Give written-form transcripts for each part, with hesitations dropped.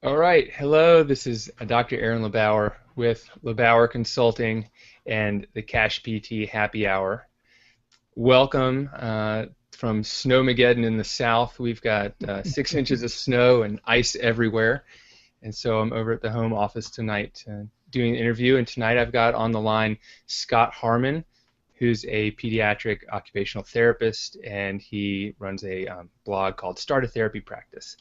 All right. Hello, this is Dr. Aaron LeBauer with LeBauer Consulting and the CashPT Happy Hour. Welcome from Snowmageddon in the south. We've got 6 inches of snow and ice everywhere. And so I'm over at the home office tonight doing an interview. And tonight I've got on the line Scott Harmon, who's a pediatric occupational therapist, and he runs a blog called Start a Therapy Practice.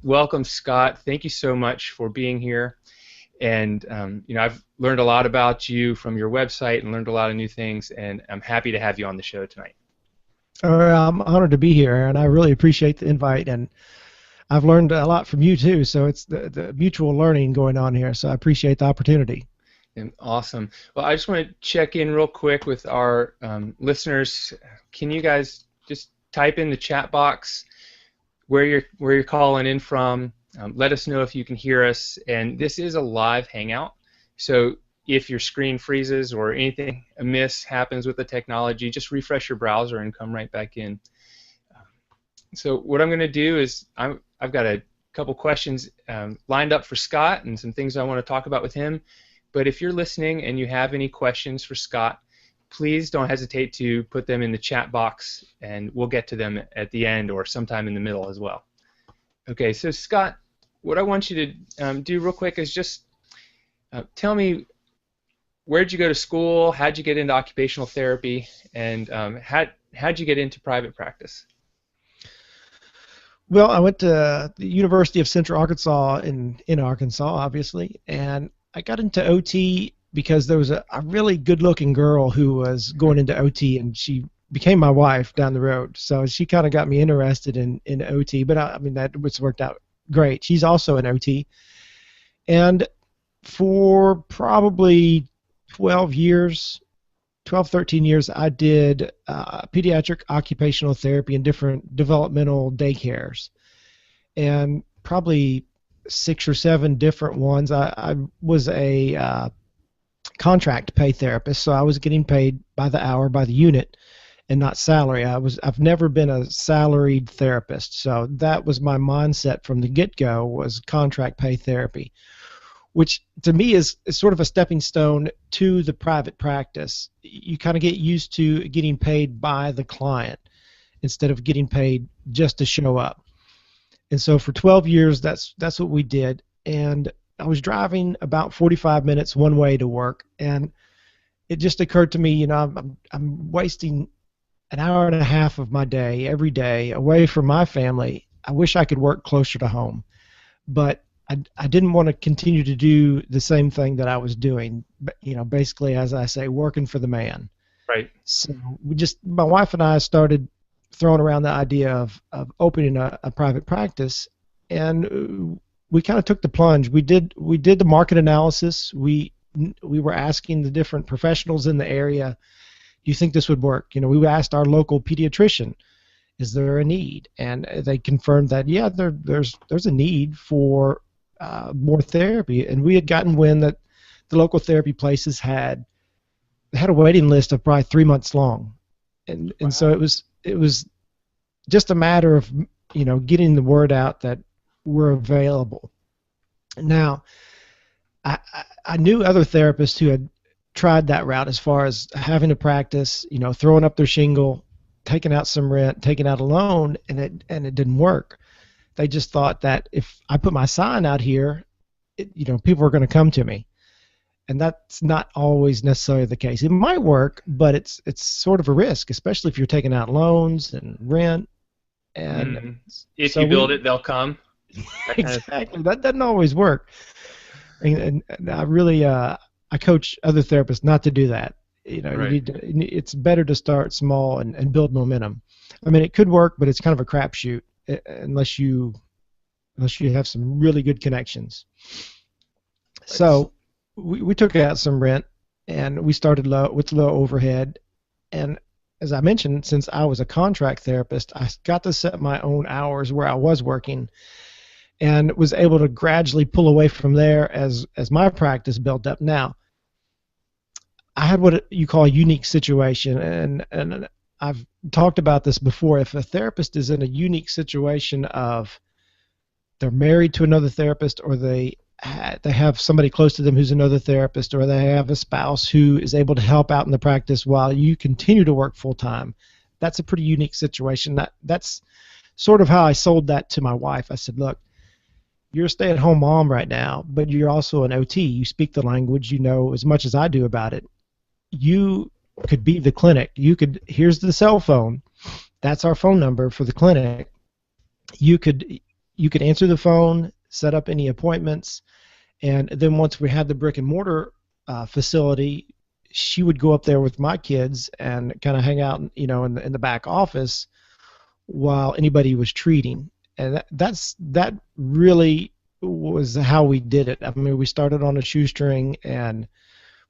Welcome, Scott. Thank you so much for being here. And I've learned a lot about you from your website and learned a lot of new things, and I'm happy to have you on the show tonight. I'm honored to be here, and I really appreciate the invite. And I've learned a lot from you too. So it's the mutual learning going on here. So I appreciate the opportunity. And awesome. Well, I just want to check in real quick with our listeners. Can you guys just type in the chat box where you're calling in from? Let us know if you can hear us. And this is a live hangout, so if your screen freezes or anything amiss happens with the technology, just refresh your browser and come right back in. So what I'm going to do is I've got a couple questions lined up for Scott and some things I want to talk about with him. But if you're listening and you have any questions for Scott, please don't hesitate to put them in the chat box, and we'll get to them at the end or sometime in the middle as well. Okay, so Scott, what I want you to do real quick is just tell me, where'd you go to school, how'd you get into occupational therapy, and how'd you get into private practice? Well, I went to the University of Central Arkansas in Arkansas, obviously, and I got into OT because there was a really good-looking girl who was going into OT, and she became my wife down the road. So she kind of got me interested in OT, but I mean, that was worked out great. She's also an OT. And for probably 12 years, 12, 13 years, I did pediatric occupational therapy in different developmental daycares. And probably 6 or 7 different ones. I was a contract pay therapist, so I was getting paid by the hour, by the unit, and not salary. I've never been a salaried therapist, so that was my mindset from the get-go, was contract pay therapy, which to me is sort of a stepping stone to the private practice. You kind of get used to getting paid by the client instead of getting paid just to show up. And so for 12 years, that's what we did. And I was driving about 45 minutes one way to work, and it just occurred to me, I'm wasting an hour and a half of my day every day away from my family. I wish I could work closer to home, but I didn't want to continue to do the same thing that I was doing. Basically, as I say, working for the man. Right. So my wife and I started throwing around the idea of opening a private practice, and we kind of took the plunge. We did the market analysis. We were asking the different professionals in the area, do you think this would work? We asked our local pediatrician, is there a need? And they confirmed that, yeah, there's a need for more therapy. And we had gotten wind that the local therapy places had a waiting list of probably 3 months long. And so it was just a matter of getting the word out that we're available. Now, I knew other therapists who had tried that route as far as having a practice, throwing up their shingle, taking out some rent, taking out a loan, and it didn't work. They just thought that if I put my sign out here, people are going to come to me. And that's not always necessarily the case. It might work, but it's sort of a risk, especially if you're taking out loans and rent. And if you build it, they'll come. Exactly. That doesn't always work. And I really I coach other therapists not to do that. Right. It's better to start small and build momentum. I mean, it could work, but it's kind of a crapshoot unless you have some really good connections. So we took out some rent, and we started with low overhead. And as I mentioned, since I was a contract therapist, I got to set my own hours where I was working, and was able to gradually pull away from there as my practice built up. Now, I had what you call a unique situation, and I've talked about this before. If a therapist is in a unique situation of they're married to another therapist, or they have somebody close to them who's another therapist, or they have a spouse who is able to help out in the practice while you continue to work full time. That's a pretty unique situation. That's sort of how I sold that to my wife. I said, look, you're a stay-at-home mom right now, but you're also an OT. You speak the language, you know as much as I do about it. You could be the clinic. Here's the cell phone. That's our phone number for the clinic. You could answer the phone, set up any appointments, and then once we had the brick and mortar facility, she would go up there with my kids and kind of hang out, in the back office while anybody was treating. And that really was how we did it. I mean, we started on a shoestring, and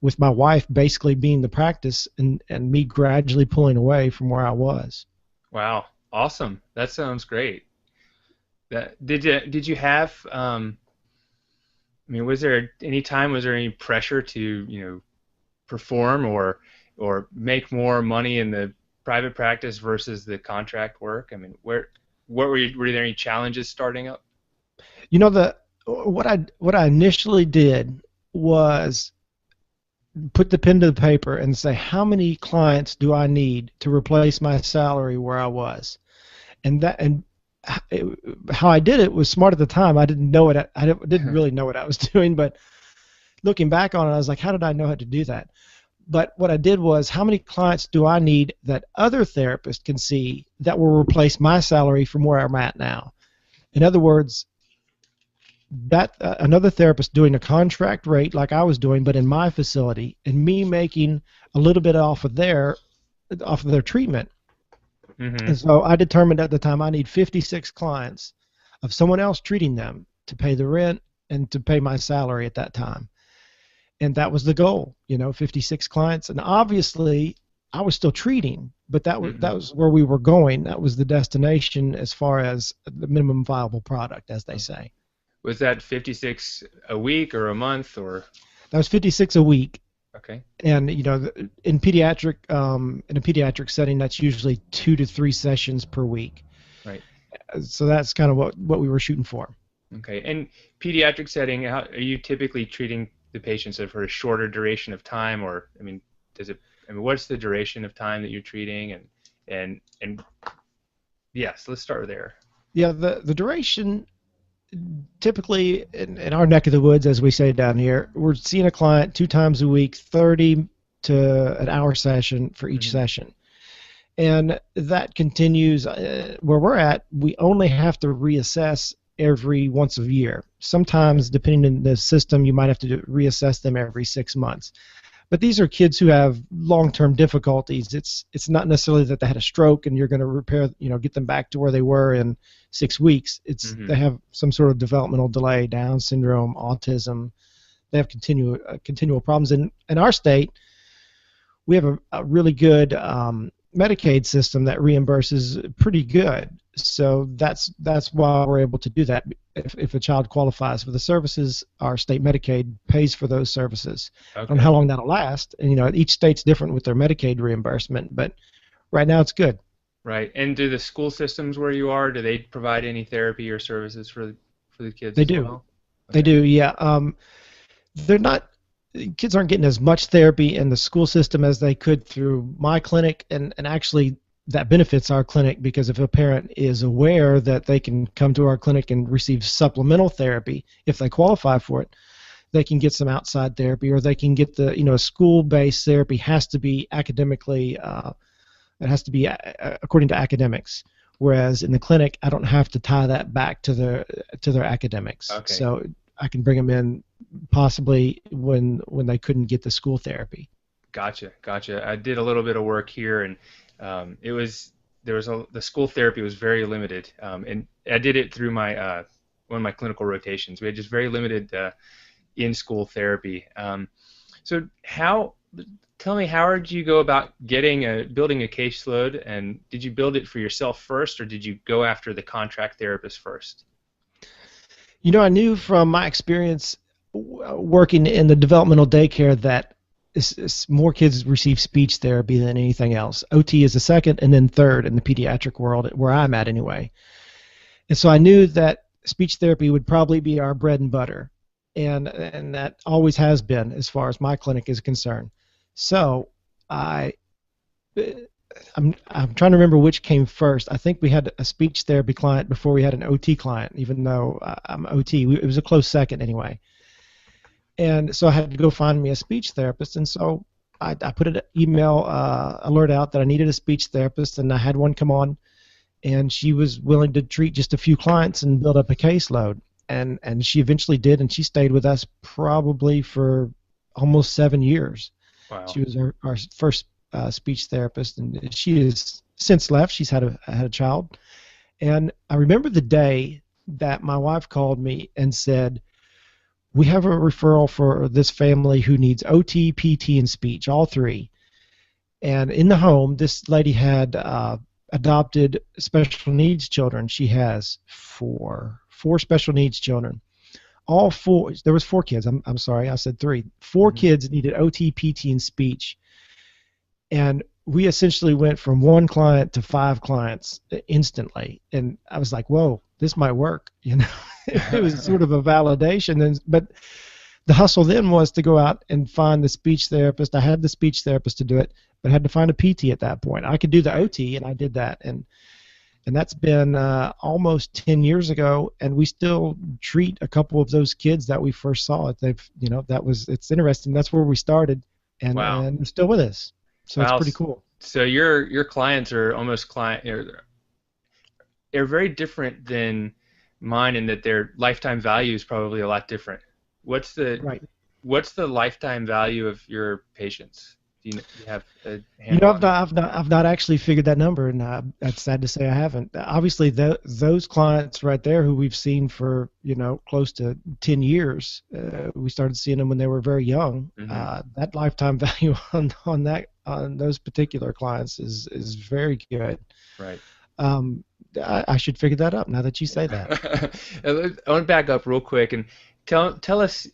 with my wife basically being the practice, and me gradually pulling away from where I was. Wow, awesome. That sounds great. Did you have I mean, was there any pressure to, perform or make more money in the private practice versus the contract work? I mean, were there any challenges starting up? What I initially did was put the pen to the paper and say, how many clients do I need to replace my salary where I was? And how I did it was smart at the time. I didn't know it. I didn't really know what I was doing, but looking back on it, I was like, how did I know how to do that? But what I did was, how many clients do I need that other therapists can see that will replace my salary from where I'm at now? In other words, that another therapist doing a contract rate like I was doing, but in my facility, and me making a little bit off of their treatment. Mm-hmm. And so I determined at the time I need 56 clients of someone else treating them to pay the rent and to pay my salary at that time. And that was the goal, 56 clients. And obviously I was still treating, but that was where we were going. That was the destination as far as the minimum viable product, as they say. Was that 56 a week or a month, or? That was 56 a week. Okay. And in a pediatric setting, that's usually 2 to 3 sessions per week. Right. So that's kind of what we were shooting for. Okay. And pediatric setting, how are you typically treating the patients for a shorter duration of time, or what's the duration of time that you're treating, and yes, let's start there. Yeah, the duration. Typically, in our neck of the woods, as we say down here, we're seeing a client 2 times a week, 30 to an hour session for each session. And that continues. Where we're at, we only have to reassess every once a year. Sometimes, depending on the system, you might have to reassess them every 6 months. But these are kids who have long-term difficulties. It's not necessarily that they had a stroke and you're going to repair, get them back to where they were in 6 weeks. It's they have some sort of developmental delay, Down syndrome, autism. They have continual problems. In our state, we have a really good Medicaid system that reimburses pretty good. So that's why we're able to do that. If a child qualifies for the services, our state Medicaid pays for those services. Okay. I don't know how long that'll last. And each state's different with their Medicaid reimbursement, but right now it's good. Right. And do the school systems where you are, do they provide any therapy or services for the kids? They as do. Well? Okay. They do. Yeah. Kids aren't getting as much therapy in the school system as they could through my clinic, and actually that benefits our clinic, because if a parent is aware that they can come to our clinic and receive supplemental therapy if they qualify for it, they can get some outside therapy, or they can get the school-based therapy has to be academically it has to be according to academics, whereas in the clinic I don't have to tie that back to their academics. Okay. So I can bring them in possibly when they couldn't get the school therapy. Gotcha. I did a little bit of work here, and the school therapy was very limited, and I did it through my one of my clinical rotations. We had just very limited in-school therapy. So tell me, how did you go about building a caseload, and did you build it for yourself first, or did you go after the contract therapist first? I knew from my experience working in the developmental daycare that more kids receive speech therapy than anything else. OT is the second, and then third in the pediatric world, where I'm at anyway. And so I knew that speech therapy would probably be our bread and butter, and that always has been as far as my clinic is concerned. So I I'm trying to remember which came first. I think we had a speech therapy client before we had an OT client, even though I'm OT. It was a close second anyway. And so I had to go find me a speech therapist. And so I put an email alert out that I needed a speech therapist, and I had one come on, and she was willing to treat just a few clients and build up a caseload. And she eventually did, and she stayed with us probably for almost 7 years. Wow. She was our first speech therapist, and she has since left. She's had a child, and I remember the day that my wife called me and said, "We have a referral for this family who needs OT, PT, and speech, all three." And in the home, this lady had adopted special needs children. She has four special needs children. All four. There was four kids. I'm sorry, I said three. Four Hmm. kids needed OT, PT, and speech. And we essentially went from one client to five clients instantly. And I was like, whoa, this might work. It was sort of a validation. But the hustle then was to go out and find the speech therapist. I had the speech therapist to do it, but I had to find a PT at that point. I could do the OT, and I did that. And that's been almost 10 years ago, and we still treat a couple of those kids that we first saw. It's interesting. That's where we started, and Wow. they're still with us. So it's Wow. pretty cool. So your clients are almost they're very different than mine in that their lifetime value is probably a lot different. What's the Right. what's the lifetime value of your patients? Do you have a handle I've on that? not, I've not actually figured that number, and that's sad to say I haven't. Obviously, those clients right there who we've seen for close to 10 years, we started seeing them when they were very young. Hmm. That lifetime value on those particular clients is very good. Right. Um, I should figure that up now that you say that. I want to back up real quick and tell us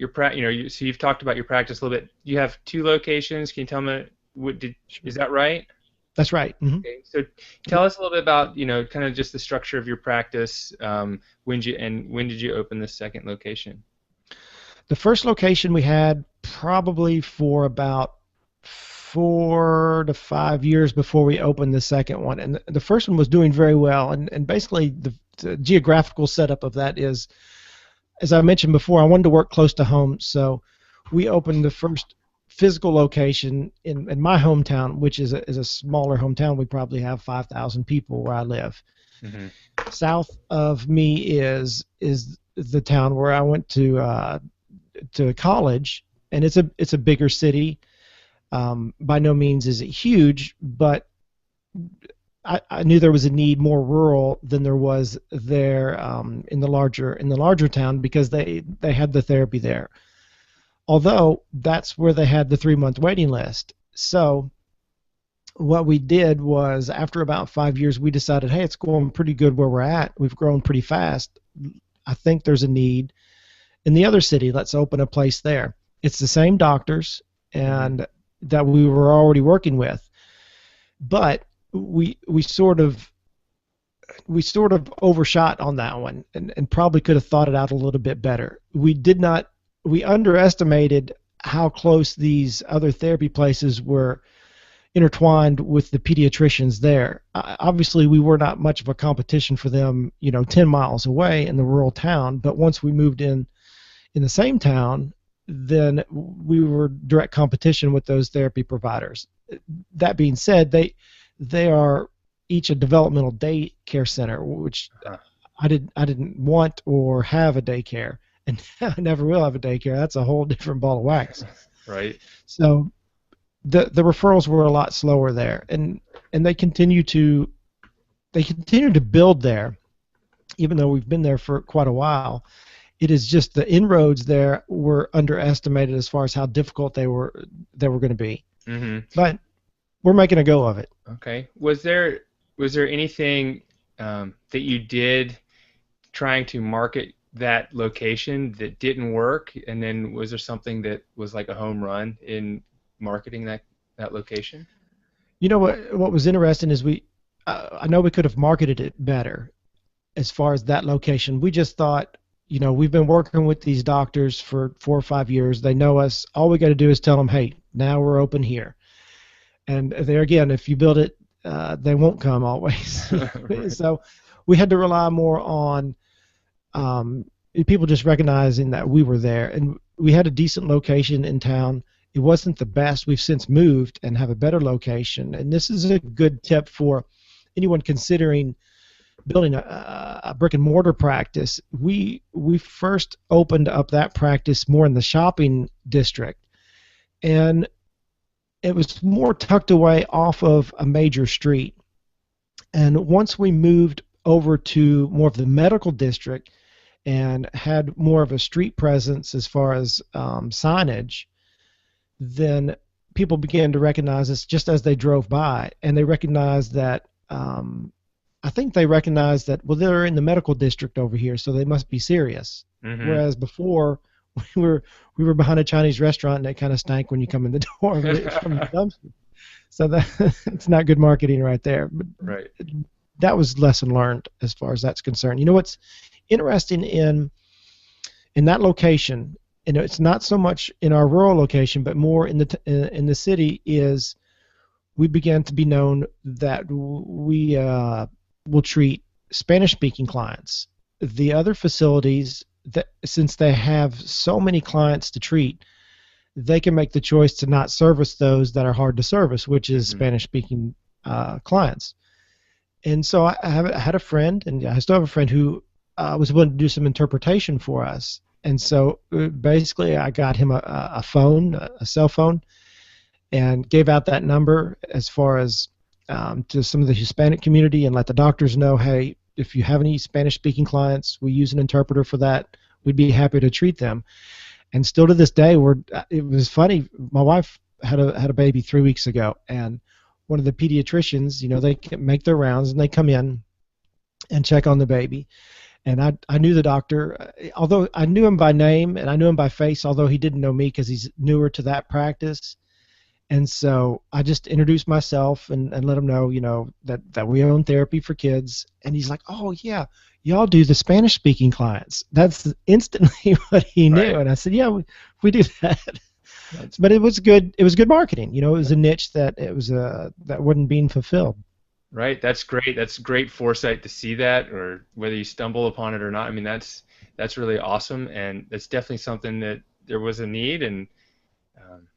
so you've talked about your practice a little bit. You have two locations. Can you tell me is Sure. that right? That's right. Okay. So tell us a little bit about kind of just the structure of your practice. When did you open the second location? The first location we had probably for about 4 to 5 years before we opened the second one. And the first one was doing very well. And basically, the geographical setup of that is, as I mentioned before, I wanted to work close to home. So we opened the first physical location in my hometown, which is a smaller hometown. We probably have 5,000 people where I live. Hmm. South of me is the town where I went to college, and it's a bigger city. By no means is it huge, but I knew there was a need more rural than there was there in the larger town because they had the therapy there. Although that's where they had the 3 month waiting list. So what we did was after about 5 years, we decided, hey, it's going pretty good where we're at. We've grown pretty fast. I think there's a need in the other city. Let's open a place there. It's the same doctors Hmm. and that we were already working with, but we sort of overshot on that one and probably could have thought it out a little bit better. We underestimated how close these other therapy places were intertwined with the pediatricians there. Obviously, we were not much of a competition for them, 10 miles away in the rural town, but once we moved in the same town, then we were direct competition with those therapy providers. That being said, they are each a developmental daycare center, which Huh. I didn't want or have a daycare, and I never will have a daycare. That's a whole different ball of wax. Right. So the referrals were a lot slower there, and they continue to build there, even though we've been there for quite a while. It is just the inroads there were underestimated as far as how difficult they were going to be. Hmm. But we're making a go of it. Okay. Was there anything that you did trying to market that location that didn't work? And then was there something that was like a home run in marketing that location? You know what was interesting is I know we could have marketed it better, as far as that location. We just thought, we've been working with these doctors for 4 or 5 years. They know us. All we got to do is tell them, hey, now we're open here. And there again, if you build it, they won't come always. Right. So we had to rely more on um, people just recognizing that we were there. And we had a decent location in town. It wasn't the best. We've since moved and have a better location. And this is a good tip for anyone considering building a brick and mortar practice. We first opened up that practice more in the shopping district, and it was more tucked away off of a major street. And once we moved over to more of the medical district and had more of a street presence as far as signage, then people began to recognize us just as they drove by, and they recognized that. I think they recognized that, well, they're in the medical district over here, so they must be serious. Hmm. Whereas before, we were behind a Chinese restaurant, and it kind of stank when you come in the door from the dumpster. So that it's not good marketing right there. But Right. that was lesson learned as far as that's concerned. You know what's interesting in that location, it's not so much in our rural location, but more in the city, is we began to be known that we will treat Spanish-speaking clients. The other facilities, that since they have so many clients to treat, they can make the choice to not service those that are hard to service, which is Hmm. Spanish-speaking clients. And so I had a friend, and I still have a friend who was willing to do some interpretation for us. And so basically, I got him a phone, a cell phone, and gave out that number as far as to some of the Hispanic community, and let the doctors know, hey, if you have any Spanish-speaking clients, we use an interpreter for that. We'd be happy to treat them. And still to this day, it was funny. My wife had a baby 3 weeks ago, and one of the pediatricians, they can make their rounds, and they come in and check on the baby. And I knew the doctor, although I knew him by name and I knew him by face, although he didn't know me because he's newer to that practice. And so I just introduced myself and let him know, that we own therapy for kids. And he's like, oh, yeah, y'all do the Spanish-speaking clients. That's instantly what he knew. Right. And I said, yeah, we do that. That's But it was good. It was good marketing. It was a niche that wasn't being fulfilled. right. That's great. That's great foresight to see that, or whether you stumble upon it or not. I mean, that's really awesome, and that's definitely something that there was a need, and um,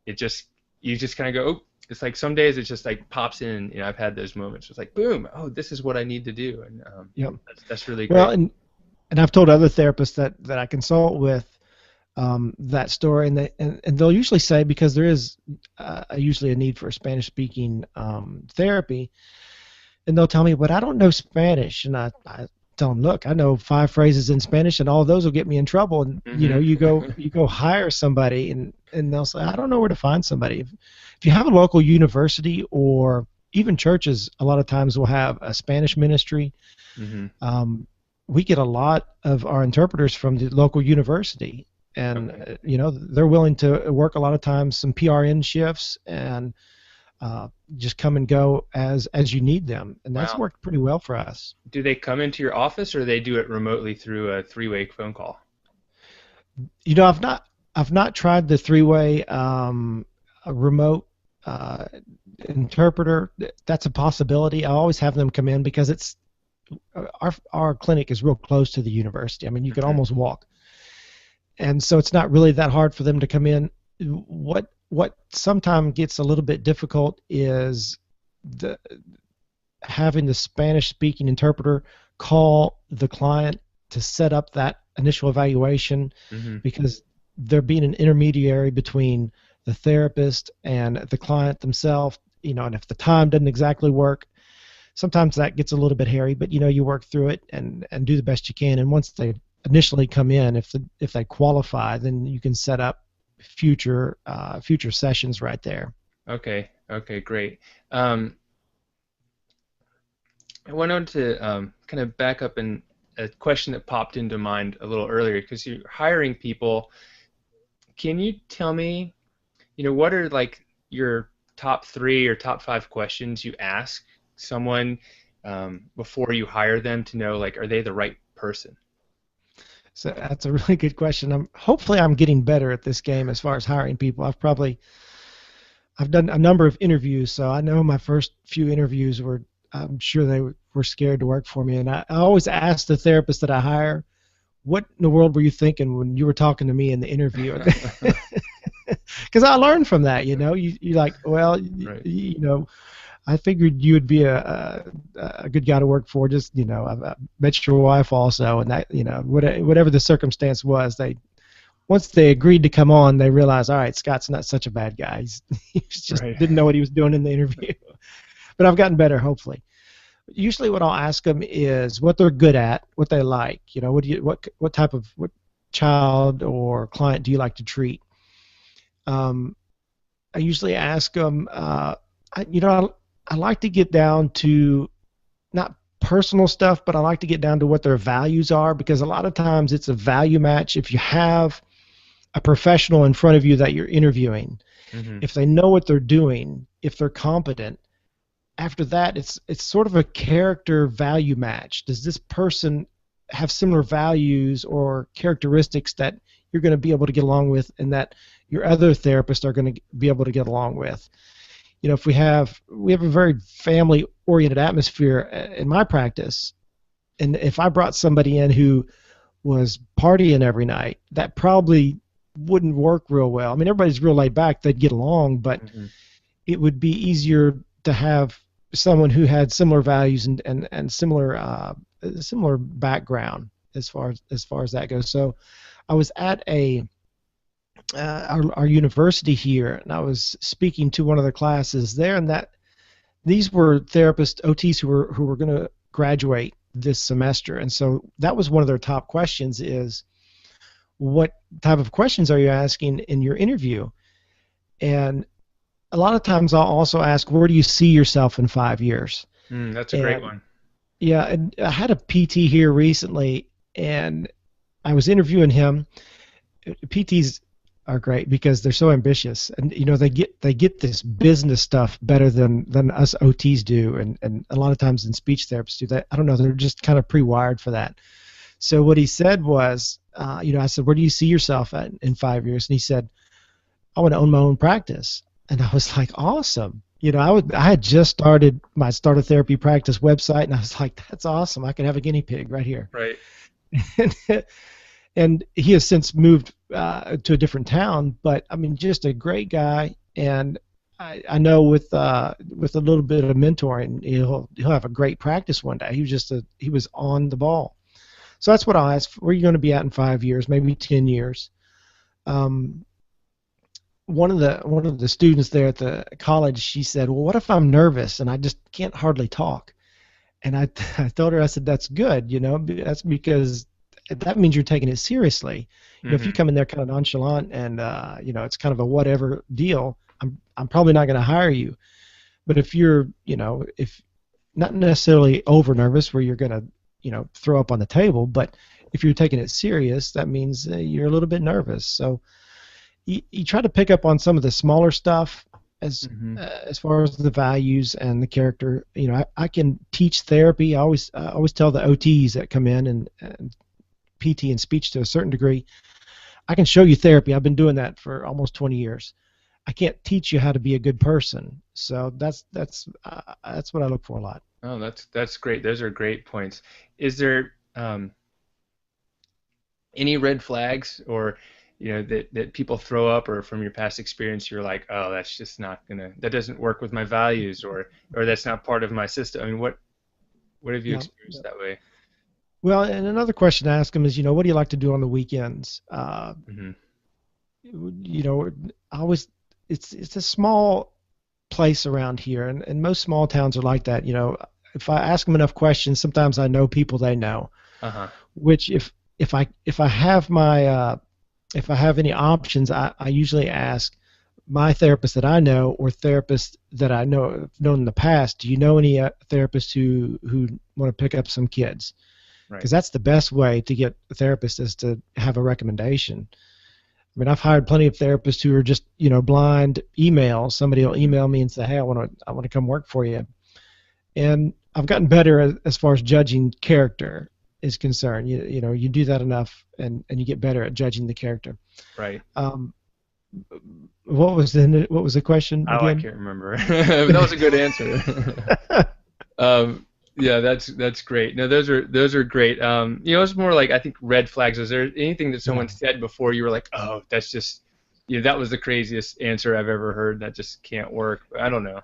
it just you just kind of go, oh, it's like some days it just like pops in. I've had those moments. It's like, boom, oh, this is what I need to do, and Yep. that's really Well, great. and I've told other therapists that I consult with that story, and they'll usually say, because there is usually a need for Spanish-speaking therapy, and they'll tell me, but I don't know Spanish, and I tell them, look, I know 5 phrases in Spanish, and all those will get me in trouble. And Hmm. you go hire somebody, and they'll say, I don't know where to find somebody. If you have a local university, or even churches, a lot of times will have a Spanish ministry. Hmm. Um, we get a lot of our interpreters from the local university, and Okay. they're willing to work a lot of times some PRN shifts, and just come and go as you need them, and that's Wow. worked pretty well for us. Do they come into your office, or they do it remotely through a three-way phone call? I've not tried the three-way a remote uh, interpreter. That's a possibility. I always have them come in because it's our clinic is real close to the university. I mean, you could Hmm. almost walk, and so it's not really that hard for them to come in. What sometimes gets a little bit difficult is the having the Spanish speaking interpreter call the client to set up that initial evaluation, Hmm. because they're being an intermediary between the therapist and the client themselves, and if the time doesn't exactly work, sometimes that gets a little bit hairy, but you work through it and do the best you can. And once they initially come in, if they qualify, then you can set up future sessions right there. Okay. Okay. Great. Um, I wanted to kind of back up and a question that popped into mind a little earlier because you're hiring people. Can you tell me, what are like your top three or top five questions you ask someone before you hire them to know, like, are they the right person? So that's a really good question. Hopefully I'm getting better at this game as far as hiring people. I've done a number of interviews, so I know my first few interviews were, I'm sure they were scared to work for me. And I always ask the therapist that I hire, what in the world were you thinking when you were talking to me in the interview? Because I learned from that, you like, well, Right. I figured you would be a good guy to work for. Just, I met your wife also, and that, whatever the circumstance was, once they agreed to come on, they realized, all right, Scott's not such a bad guy. He just Right. didn't know what he was doing in the interview. But I've gotten better, hopefully. Usually, what I'll ask them is what they're good at, what they like. What type of what child or client do you like to treat? I usually ask them. I like to get down to not personal stuff, but I like to get down to what their values are, because a lot of times it's a value match. If you have a professional in front of you that you're interviewing, Hmm. if they know what they're doing, if they're competent, after that it's sort of a character value match. Does this person have similar values or characteristics that you're going to be able to get along with, and that your other therapists are going to be able to get along with? If we have a very family oriented atmosphere in my practice, and if I brought somebody in who was partying every night, that probably wouldn't work real well. I mean, everybody's real laid back, they'd get along, but Hmm. it would be easier to have someone who had similar values and similar background as far as that goes. So I was at our university here, and I was speaking to one of the classes there, and that these were therapists, OTs who were going to graduate this semester, and so that was one of their top questions: is what type of questions are you asking in your interview? And a lot of times I'll also ask, where do you see yourself in 5 years? That's a great And one. yeah, and I had a PT here recently, and I was interviewing him. PTs are great because they're so ambitious, and they get this business stuff better than us OTs do, and a lot of times in speech therapists do that. I don't know, they're just kind of pre-wired for that. So what he said was, I said, where do you see yourself in 5 years? And he said, I want to own my own practice. And I was like, awesome. I had just started my Start a Therapy Practice website, and I was like, that's awesome. I could have a guinea pig right here. Right. And he has since moved to a different town, but I mean, just a great guy. And I know with a little bit of mentoring, he'll have a great practice one day. He was on the ball. So that's what I'll ask. Where are you going to be at in 5 years, maybe 10 years? Um, one of the students there at the college, she said, well, what if I'm nervous and I just can't hardly talk? And I I told her, I said, that's good. That's because that means you're taking it seriously. If you Hmm. come in there kind of nonchalant and it's kind of a whatever deal, I'm probably not going to hire you. But if you're, if not necessarily over nervous where you're going to, throw up on the table, but if you're taking it serious, that means you're a little bit nervous. So you try to pick up on some of the smaller stuff as far as the values and the character. I can teach therapy. I always tell the OTs that come in and PT and speech to a certain degree, I can show you therapy. I've been doing that for almost 20 years. I can't teach you how to be a good person. So that's what I look for a lot. Oh, that's great. Those are great points. Is there any red flags, or that people throw up, or from your past experience you're like, oh, that's just not gonna, that doesn't work with my values, or that's not part of my system? I mean, what have you Yeah. experienced that way? Well, and another question to ask them is, what do you like to do on the weekends? Hmm. I always it's a small place around here, and most small towns are like that. If I ask them enough questions, sometimes I know people they know. Uh-huh. Which if I have if I have any options, I usually ask my therapist that I know, or therapists that I know have known in the past. Do you know any therapists who want to pick up some kids? Right. Because that's the best way to get a therapist, is to have a recommendation. I mean, I've hired plenty of therapists who are just blind emails. Somebody will Hmm. email me and say, "Hey, I want to come work for you," and I've gotten better as far as judging character is concerned. You know, you do that enough, and you get better at judging the character. Right. Um, what was the question Oh, I again? can't remember. That was a good answer. Um, yeah, that's great. No, those are great. It's more like I think red flags. Is there anything that someone Yeah. said before you were like, oh, that's just, that was the craziest answer I've ever heard. That just can't work. I don't know.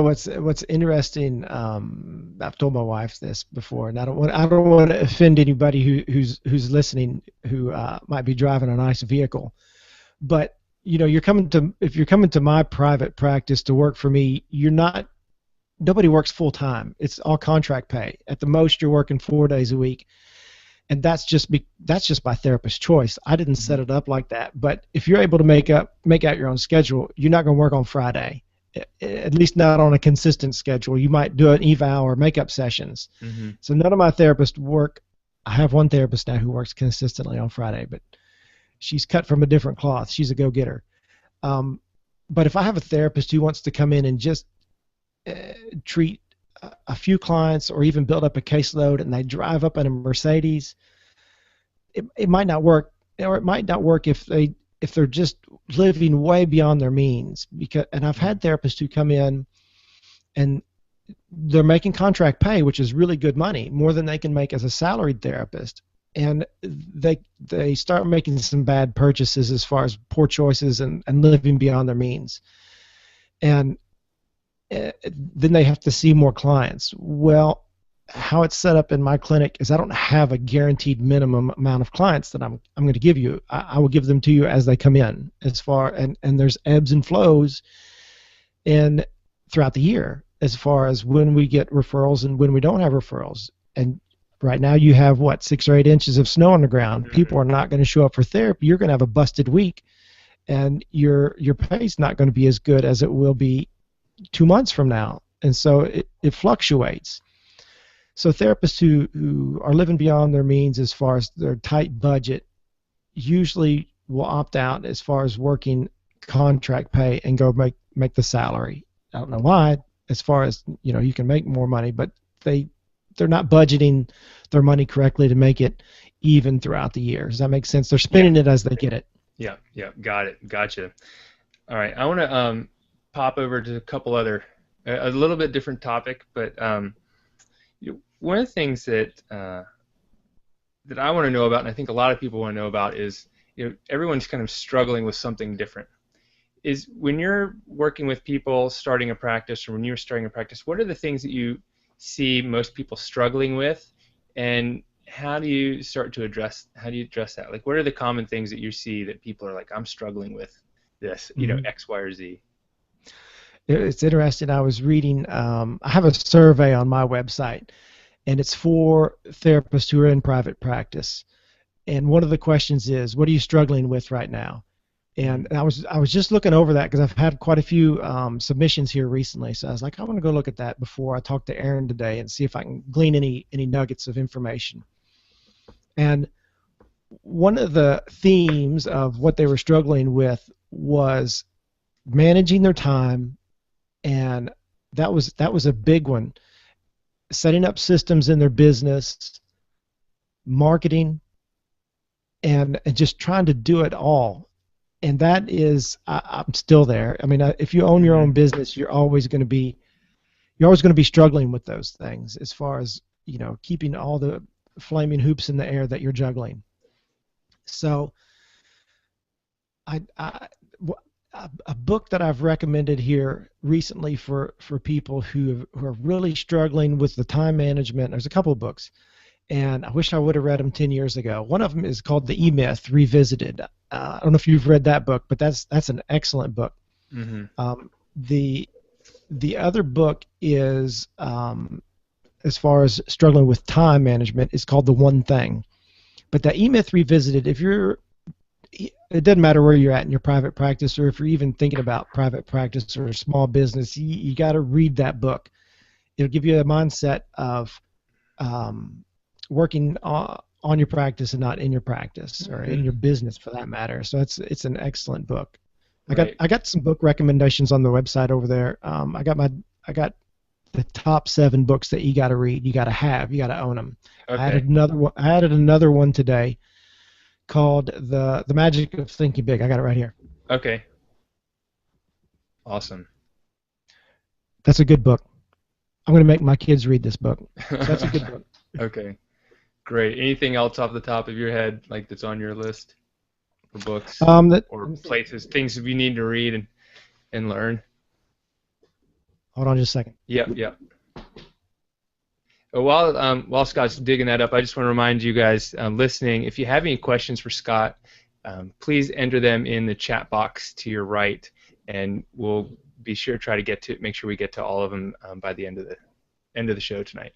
What's interesting. I've told my wife this before, and I don't want to offend anybody who's listening who might be driving a nice vehicle. But if you're coming to my private practice to work for me, nobody works full time. It's all contract pay. At the most, you're working 4 days a week, and that's just by therapist choice. I didn't set it up like that. But if you're able to make out your own schedule, you're not going to work on Friday, at least not on a consistent schedule. You might do an eval or makeup sessions. Mm-hmm. So none of my therapists work. I have one therapist now who works consistently on Friday, but she's cut from a different cloth. She's a go-getter. But if I have a therapist who wants to come in and just treat a few clients or even build up a caseload, and they drive up in a Mercedes, it might not work, or it might not work if they're just living way beyond their means. And I've had therapists who come in and they're making contract pay, which is really good money, more than they can make as a salaried therapist. And they start making some bad purchases as far as poor choices and living beyond their means. And then they have to see more clients. Well, how it's set up in my clinic is I don't have a guaranteed minimum amount of clients that I'm going to give you. I will give them to you as they come in, and there's ebbs and flows in throughout the year as far as when we get referrals and when we don't have referrals. And right now you have 6 or 8 inches of snow on the ground. Mm-hmm. People are not going to show up for therapy. You're going to have a busted week, and your pay's not going to be as good as it will be 2 months from now. And so it fluctuates. So therapists who are living beyond their means as far as their tight budget usually will opt out as far as working contract pay and go make the salary. I don't know why, as far as you can make more money, but they're not budgeting their money correctly to make it even throughout the year. Does that make sense? They're spending it as they get it. Yeah, got it. Gotcha. All right, I want to pop over to a couple other, a little bit different topic, but one of the things that I want to know about, and I think a lot of people want to know about, is everyone's kind of struggling with something different. Is when you're working with people starting a practice, or when you're starting a practice, what are the things that you see most people struggling with, and how do you address that? Like, what are the common things that you see that people are like, I'm struggling with this, X, Y, or Z? It's interesting. I was reading, I have a survey on my website, and it's for therapists who are in private practice. And one of the questions is, what are you struggling with right now? And I was just looking over that because I've had quite a few submissions here recently. So I was like, I want to go look at that before I talk to Aaron today and see if I can glean any nuggets of information. And one of the themes of what they were struggling with was managing their time, and that was a big one. Setting up systems in their business, marketing, and just trying to do it all. And that is, I'm still there. I mean, if you own your own business, you're always going to be struggling with those things as far as keeping all the flaming hoops in the air that you're juggling. So, a book that I've recommended here recently for people who are really struggling with the time management. There's a couple of books, and I wish I would have read them 10 years ago. One of them is called The E-Myth Revisited. I don't know if you've read that book, but that's an excellent book. Mm-hmm. The other book is, as far as struggling with time management, is called The One Thing. But the E-Myth Revisited, it doesn't matter where you're at in your private practice, or if you're even thinking about private practice or small business, you got to read that book. It'll give you a mindset of working on your practice and not in your practice, or in your business for that matter. So it's an excellent book. I got some book recommendations on the website over there. I got the top 7 books that you got to read. You got to have. You got to own them. I Okay. added another one. I added another one today called the Magic of Thinking Big. I got it right here. Okay. Awesome. That's a good book. I'm going to make my kids read this book. So that's a good book. Okay. Great. Anything else off the top of your head, like that's on your list for books or Let me see. places, things you need to read and learn? Hold on just a second. Yep, yep. While Scott's digging that up, I just want to remind you guys listening, if you have any questions for Scott, please enter them in the chat box to your right, and we'll be sure to try to make sure we get to all of them by the end of the show tonight.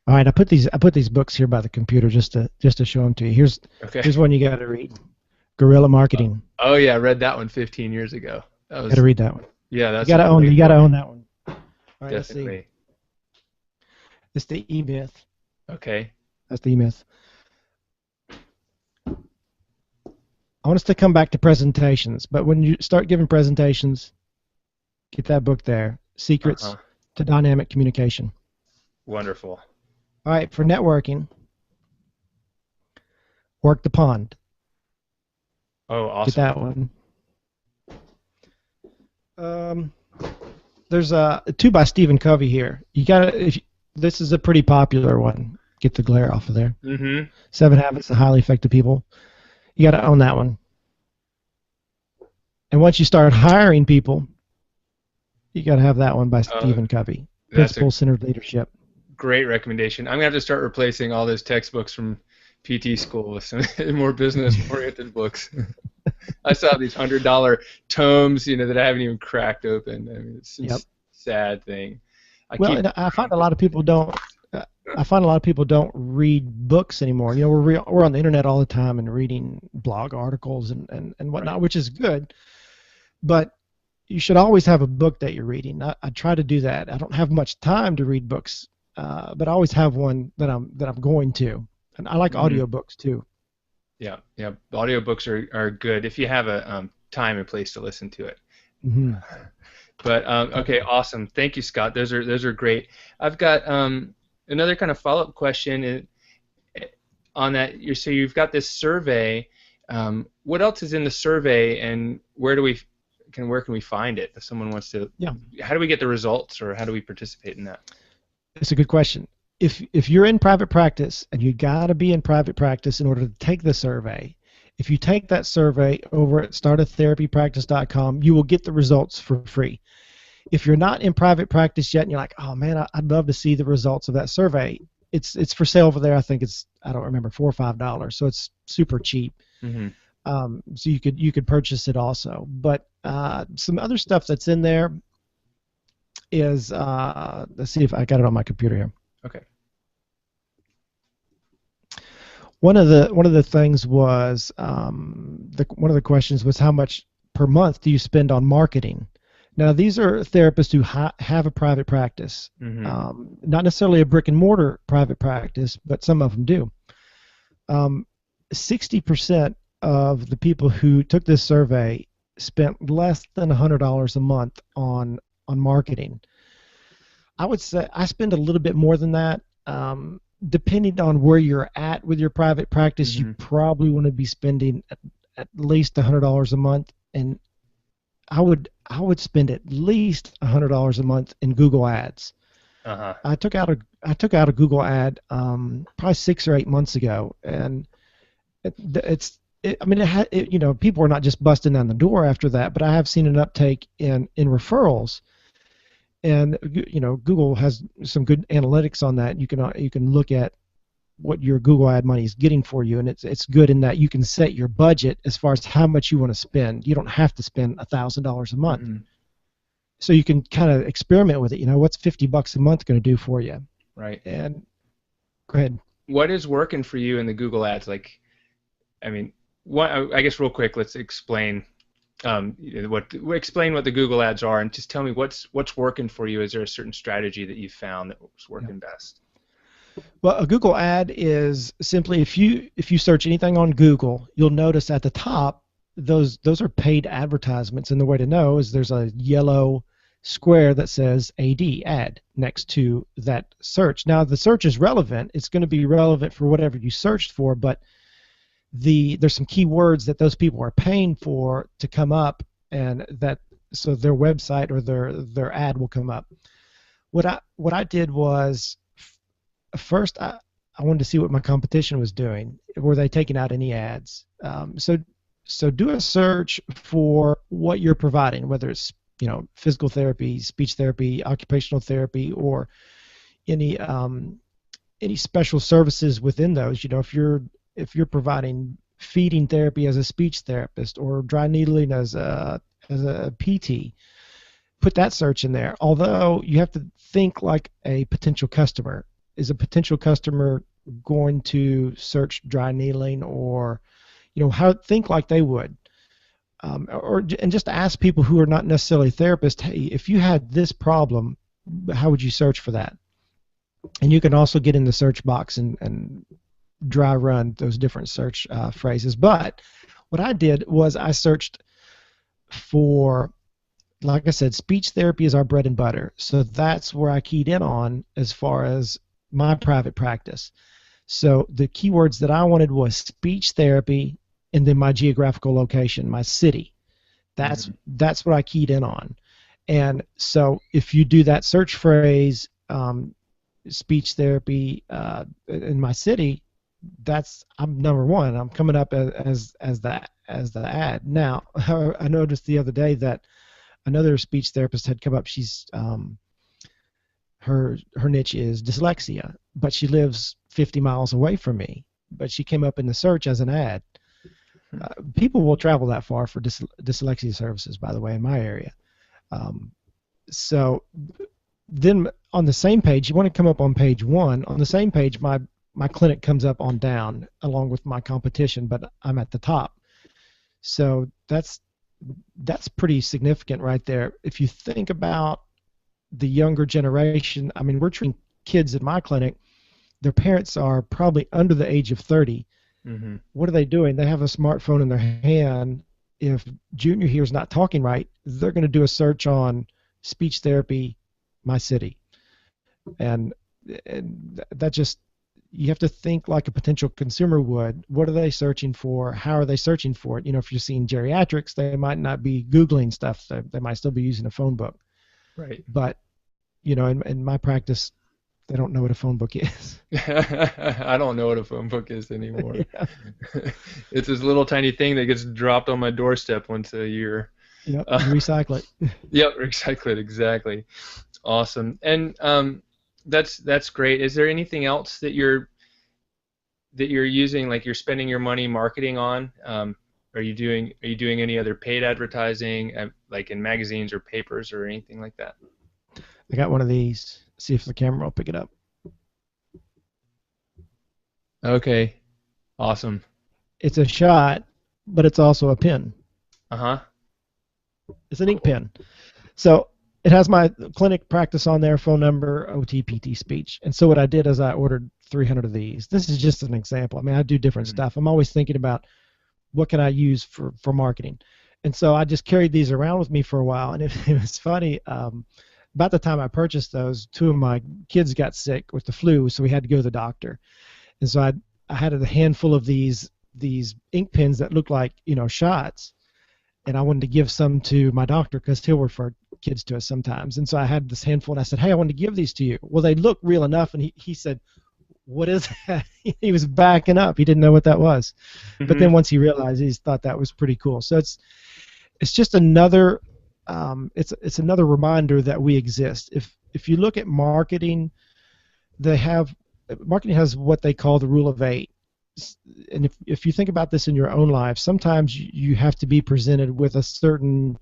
All right, I put these books here by the computer just to show them to you. Okay. Here's one you got to read. Guerrilla Marketing. Oh yeah, I read that one 15 years ago. Got to read that one. Yeah, that's You got to own that one. All right, definitely. let's see. It's the E-Myth. Okay. That's the E-Myth. I want us to come back to presentations, but when you start giving presentations, get that book there. Secrets to Dynamic Communication. Wonderful. All right, for networking, Work the Pond. Oh, awesome. Get that one. There's 2 by Stephen Covey here. This is a pretty popular one. Get the glare off of there. Mm-hmm. 7 Habits of Highly Effective People. You got to own that one. And once you start hiring people, you got to have that one by Stephen Covey. Principle-Centered Leadership. Great recommendation. I'm gonna have to start replacing all those textbooks from PT school with some more business-oriented books. I still have these $100 tomes, that I haven't even cracked open. I mean, it's a sad thing. I find a lot of people don't. I find a lot of people don't read books anymore. We're on the internet all the time and reading blog articles and whatnot, which is good. But you should always have a book that you're reading. I try to do that. I don't have much time to read books, but I always have one that I'm going to. And I like audiobooks too. Yeah, yeah. Audiobooks are good if you have a time and place to listen to it. Mm-hmm. But okay, awesome. Thank you, Scott. Those are great. I've got another kind of follow-up question on that. So you've got this survey. What else is in the survey, and where can we find it if someone wants to? Yeah. How do we get the results, or how do we participate in that? It's a good question. If you're in private practice, and you got to be in private practice in order to take the survey, if you take that survey over at startatherapypractice.com, you will get the results for free. If you're not in private practice yet and you're like, oh man, I'd love to see the results of that survey, it's for sale over there. I think I don't remember, $4 or $5, so it's super cheap. Mm-hmm. So you could purchase it also. But some other stuff that's in there is let's see if I got it on my computer here. Okay. One of the things was one of the questions was how much per month do you spend on marketing? Now these are therapists who have a private practice, not necessarily a brick and mortar private practice, but some of them do. 60% of the people who took this survey spent less than $100 a month on marketing. I would say I spend a little bit more than that. Depending on where you're at with your private practice, you probably want to be spending at least $100 a month, and I would spend at least $100 a month in Google Ads. I took out a Google ad probably 6 or 8 months ago, and people are not just busting down the door after that, but I have seen an uptake in referrals. And Google has some good analytics on that. You can look at what your Google ad money is getting for you, and it's good in that you can set your budget as far as how much you want to spend. You don't have to spend $1,000 a month, so you can kind of experiment with it. What's $50 a month going to do for you? Right. And go ahead. What is working for you in the Google ads? I guess real quick, let's explain. Explain what the Google ads are, and just tell me what's working for you. Is there a certain strategy that you found that was working best? Well, a Google ad is simply if you search anything on Google, you'll notice at the top those are paid advertisements, and the way to know is there's a yellow square that says ad next to that search. Now the search is relevant. It's going to be relevant for whatever you searched for, but there's some keywords that those people are paying for to come up, and that so their website or their ad will come up. What I did was first I wanted to see what my competition was doing. Were they taking out any ads? So do a search for what you're providing, whether it's physical therapy, speech therapy, occupational therapy, or any special services within those. If you're providing feeding therapy as a speech therapist or dry needling as a PT, put that search in there. Although you have to think like a potential customer. Is a potential customer going to search dry needling, or think like they would, and just ask people who are not necessarily therapists, hey, if you had this problem, how would you search for that? And you can also get in the search box and dry run those different search phrases. But what I did was I searched for, like I said, speech therapy is our bread and butter. So that's where I keyed in on as far as my private practice. So the keywords that I wanted was speech therapy and then my geographical location, my city. That's what I keyed in on. And so if you do that search phrase, speech therapy in my city, I'm number one. I'm coming up as the ad. Now, I noticed the other day that another speech therapist had come up. She's her niche is dyslexia, but she lives 50 miles away from me. But she came up in the search as an ad. People will travel that far for dyslexia services, by the way, in my area. So then on the same page, you want to come up on page 1. On the same page, my clinic comes up on down along with my competition, but I'm at the top. So that's pretty significant right there. If you think about the younger generation, I mean, we're treating kids in my clinic. Their parents are probably under the age of 30. Mm-hmm. What are they doing? They have a smartphone in their hand. If Junior here is not talking right, they're going to do a search on speech therapy, my city. And that just, you have to think like a potential consumer would. What are they searching for? How are they searching for it? If you're seeing geriatrics, they might not be Googling stuff. They might still be using a phone book. Right. But, in my practice, they don't know what a phone book is. I don't know what a phone book is anymore. Yeah. It's this little tiny thing that gets dropped on my doorstep once a year. Yep, recycle it. Yep, recycle it, exactly. Awesome. And that's great. Is there anything else that you're using, like you're spending your money marketing on? Are you doing any other paid advertising, like in magazines or papers or anything like that? I got one of these. See if the camera will pick it up. Okay. Awesome. It's a shot, but it's also a pen. Uh-huh. It's an ink pen. So it has my clinic practice on there, phone number, OT, PT, speech. And so what I did is I ordered 300 of these. This is just an example. I mean, I do different stuff. I'm always thinking about what can I use for marketing. And so I just carried these around with me for a while. And it was funny. About the time I purchased those, 2 of my kids got sick with the flu, so we had to go to the doctor. And so I had a handful of these ink pens that looked like shots, and I wanted to give some to my doctor because he'll refer kids to us sometimes. And so I had this handful, and I said, "Hey, I want to give these to you." Well, they look real enough, and he said, "What is that?" He was backing up. He didn't know what that was. Mm-hmm. But then once he realized, he thought that was pretty cool. So it's just another. It's another reminder that we exist. If you look at marketing, marketing has what they call the rule of 8. And if you think about this in your own life, sometimes you have to be presented with a certain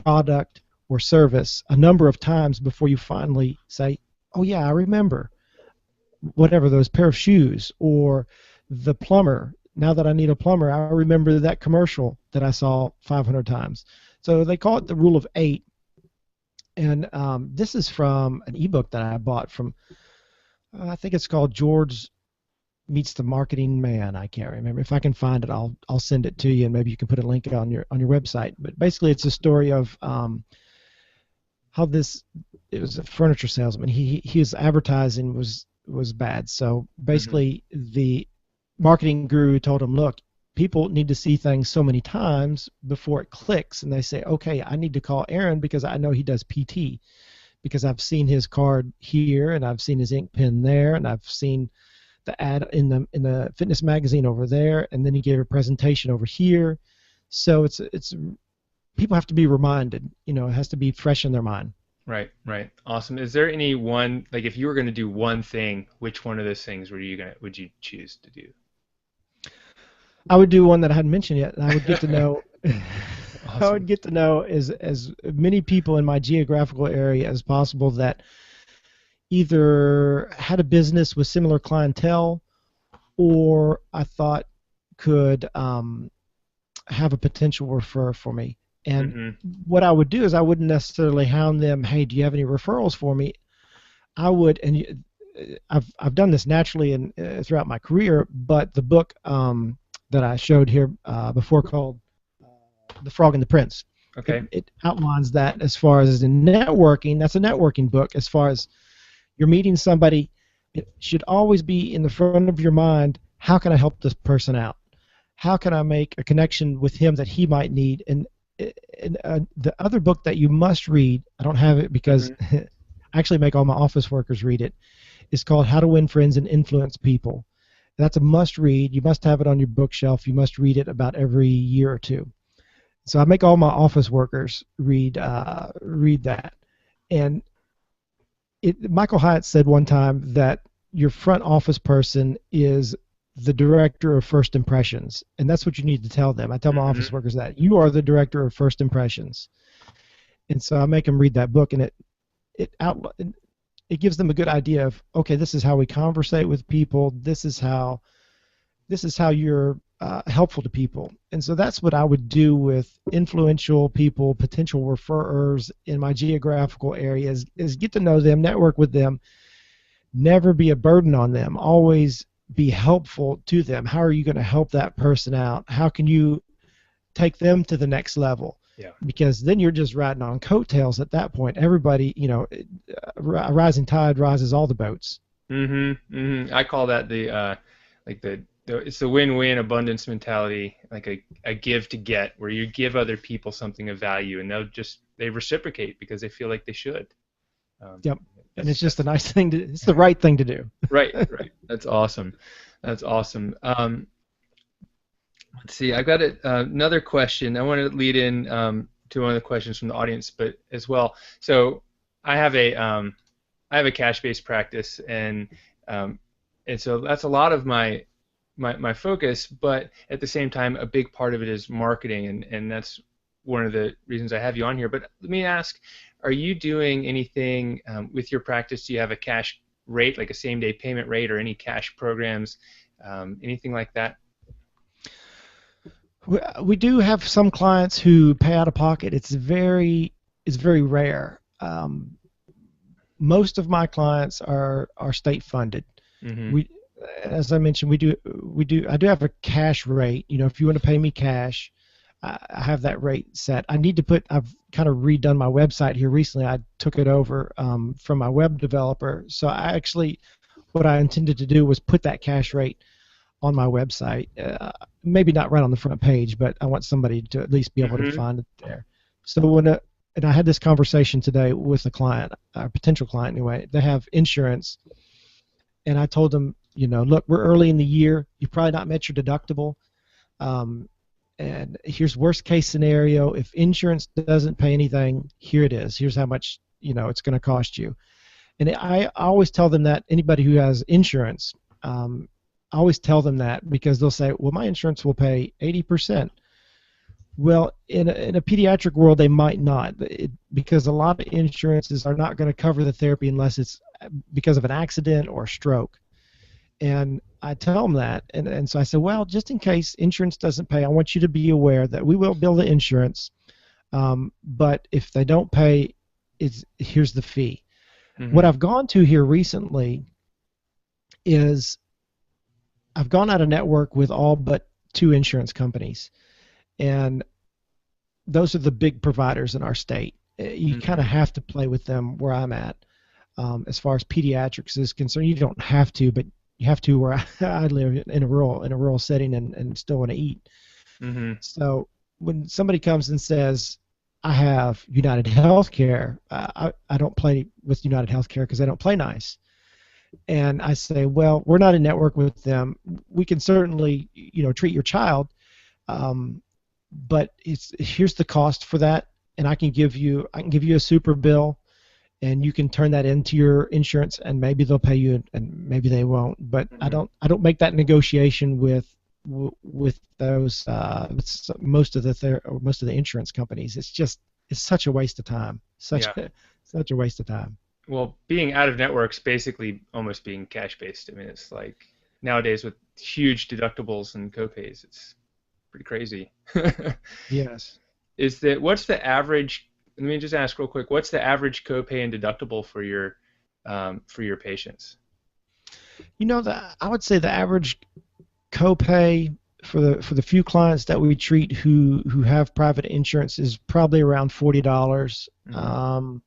product or service a number of times before you finally say, "Oh yeah, I remember." Whatever, those pair of shoes or the plumber. Now that I need a plumber, I remember that commercial that I saw 500 times. So they call it the rule of 8. And this is from an ebook that I bought from, I think it's called George Meets the Marketing Man. I can't remember. If I can find it, I'll send it to you, and maybe you can put a link on your website. But basically, it's a story of how this it was a furniture salesman. His advertising was bad. So Hmm. basically, the marketing guru told him, look, people need to see things so many times before it clicks, and they say, okay, I need to call Aaron because I know he does PT because I've seen his card here and I've seen his ink pen there and I've seen the ad in the fitness magazine over there, and then he gave a presentation over here. So it's people have to be reminded. It has to be fresh in their mind. Right, right. Awesome. Is there any one, like if you were going to do one thing, which one of those things would you choose to do? I would do one that I hadn't mentioned yet, and I would get to know. I would Awesome. get to know as many people in my geographical area as possible that either had a business with similar clientele or I thought could have a potential refer for me. And Hmm. what I would do is I wouldn't necessarily hound them, hey, do you have any referrals for me? I would, and I've done this naturally and throughout my career, but the book that I showed here before called The Frog and the Prince, Okay. it outlines that as far as in networking. That's a networking book. As far as you're meeting somebody, it should always be in the front of your mind. How can I help this person out? How can I make a connection with him that he might need? And the other book that you must read, I don't have it because Hmm. I actually make all my office workers read it, is called How to Win Friends and Influence People. That's a must read. You must have it on your bookshelf. You must read it about every year or two. So I make all my office workers read that. And Michael Hyatt said one time that your front office person is the director of first impressions, and that's what you need to tell them. I tell my Hmm. office workers that you are the director of first impressions, and so I make them read that book, and it out it gives them a good idea of, okay, this is how we conversate with people. This is how you're helpful to people. And so that's what I would do with influential people, potential referrers in my geographical areas, is get to know them, network with them, never be a burden on them, always be helpful to them. How are you going to help that person out? How can you take them to the next level? Yeah. Because then you're just riding on coattails at that point. Everybody, a rising tide rises all the boats. Hmm. I call that like it's the win-win abundance mentality, like a give to get, where you give other people something of value, and they reciprocate because they feel like they should. Um, Yep. And it's just a that's nice thing to, it's the right thing to do. right, right. That's awesome. That's awesome. Let's see. I've got another question. I want to lead in to one of the questions from the audience, but as well. So I have a cash-based practice, um, and so that's a lot of my focus. But at the same time, a big part of it is marketing, and that's one of the reasons I have you on here. But let me ask, are you doing anything with your practice? Do you have a cash rate, like a same-day payment rate, or any cash programs, anything like that? We do have some clients who pay out of pocket. It's very rare. Most of my clients are state funded. Mm-hmm. We, as I mentioned, I do have a cash rate. If you want to pay me cash, I have that rate set. I've kind of redone my website here recently. I took it over from my web developer. So what I intended to do was put that cash rate on my website. Maybe not right on the front page, but I want somebody to at least be able to Mm-hmm. find it there. So and I had this conversation today with a client, a potential client anyway. They have insurance, and I told them, look, we're early in the year. You've probably not met your deductible. Um, and here's worst case scenario. If insurance doesn't pay anything, here it is. Here's how much it's going to cost you. And I always tell them that anybody who has insurance, I always tell them that because they'll say, well, my insurance will pay 80%. Well, in a pediatric world, they might not, because a lot of insurances are not going to cover the therapy unless it's because of an accident or a stroke. And I tell them that. And so I said, well, just in case insurance doesn't pay, I want you to be aware that we will bill the insurance. But if they don't pay, here's the fee. What Mm-hmm. I've gone to here recently is I've gone out of network with all but two insurance companies, and those are the big providers in our state. You kind of Mm-hmm. have to play with them where I'm at. As far as pediatrics is concerned, you don't have to, but you have to where I live in a rural setting and still want to eat. Mm-hmm. So when somebody comes and says, I have United Healthcare, I don't play with United Healthcare because they don't play nice. And I say, well, we're not in network with them. We can certainly, treat your child, um, but here's the cost for that, and I can give you a super bill, and you can turn that into your insurance, and maybe they'll pay you, and maybe they won't. But I Mm-hmm. don't make that negotiation with those most of the insurance companies. It's such a waste of time. Yeah. Such a waste of time. Well, being out of networks basically almost being cash based. I mean, it's like nowadays with huge deductibles and copays, it's pretty crazy. Yes. What's the average? Let me just ask real quick. What's the average copay and deductible for your patients? I would say the average copay for the few clients that we treat who have private insurance is probably around $40. Hmm.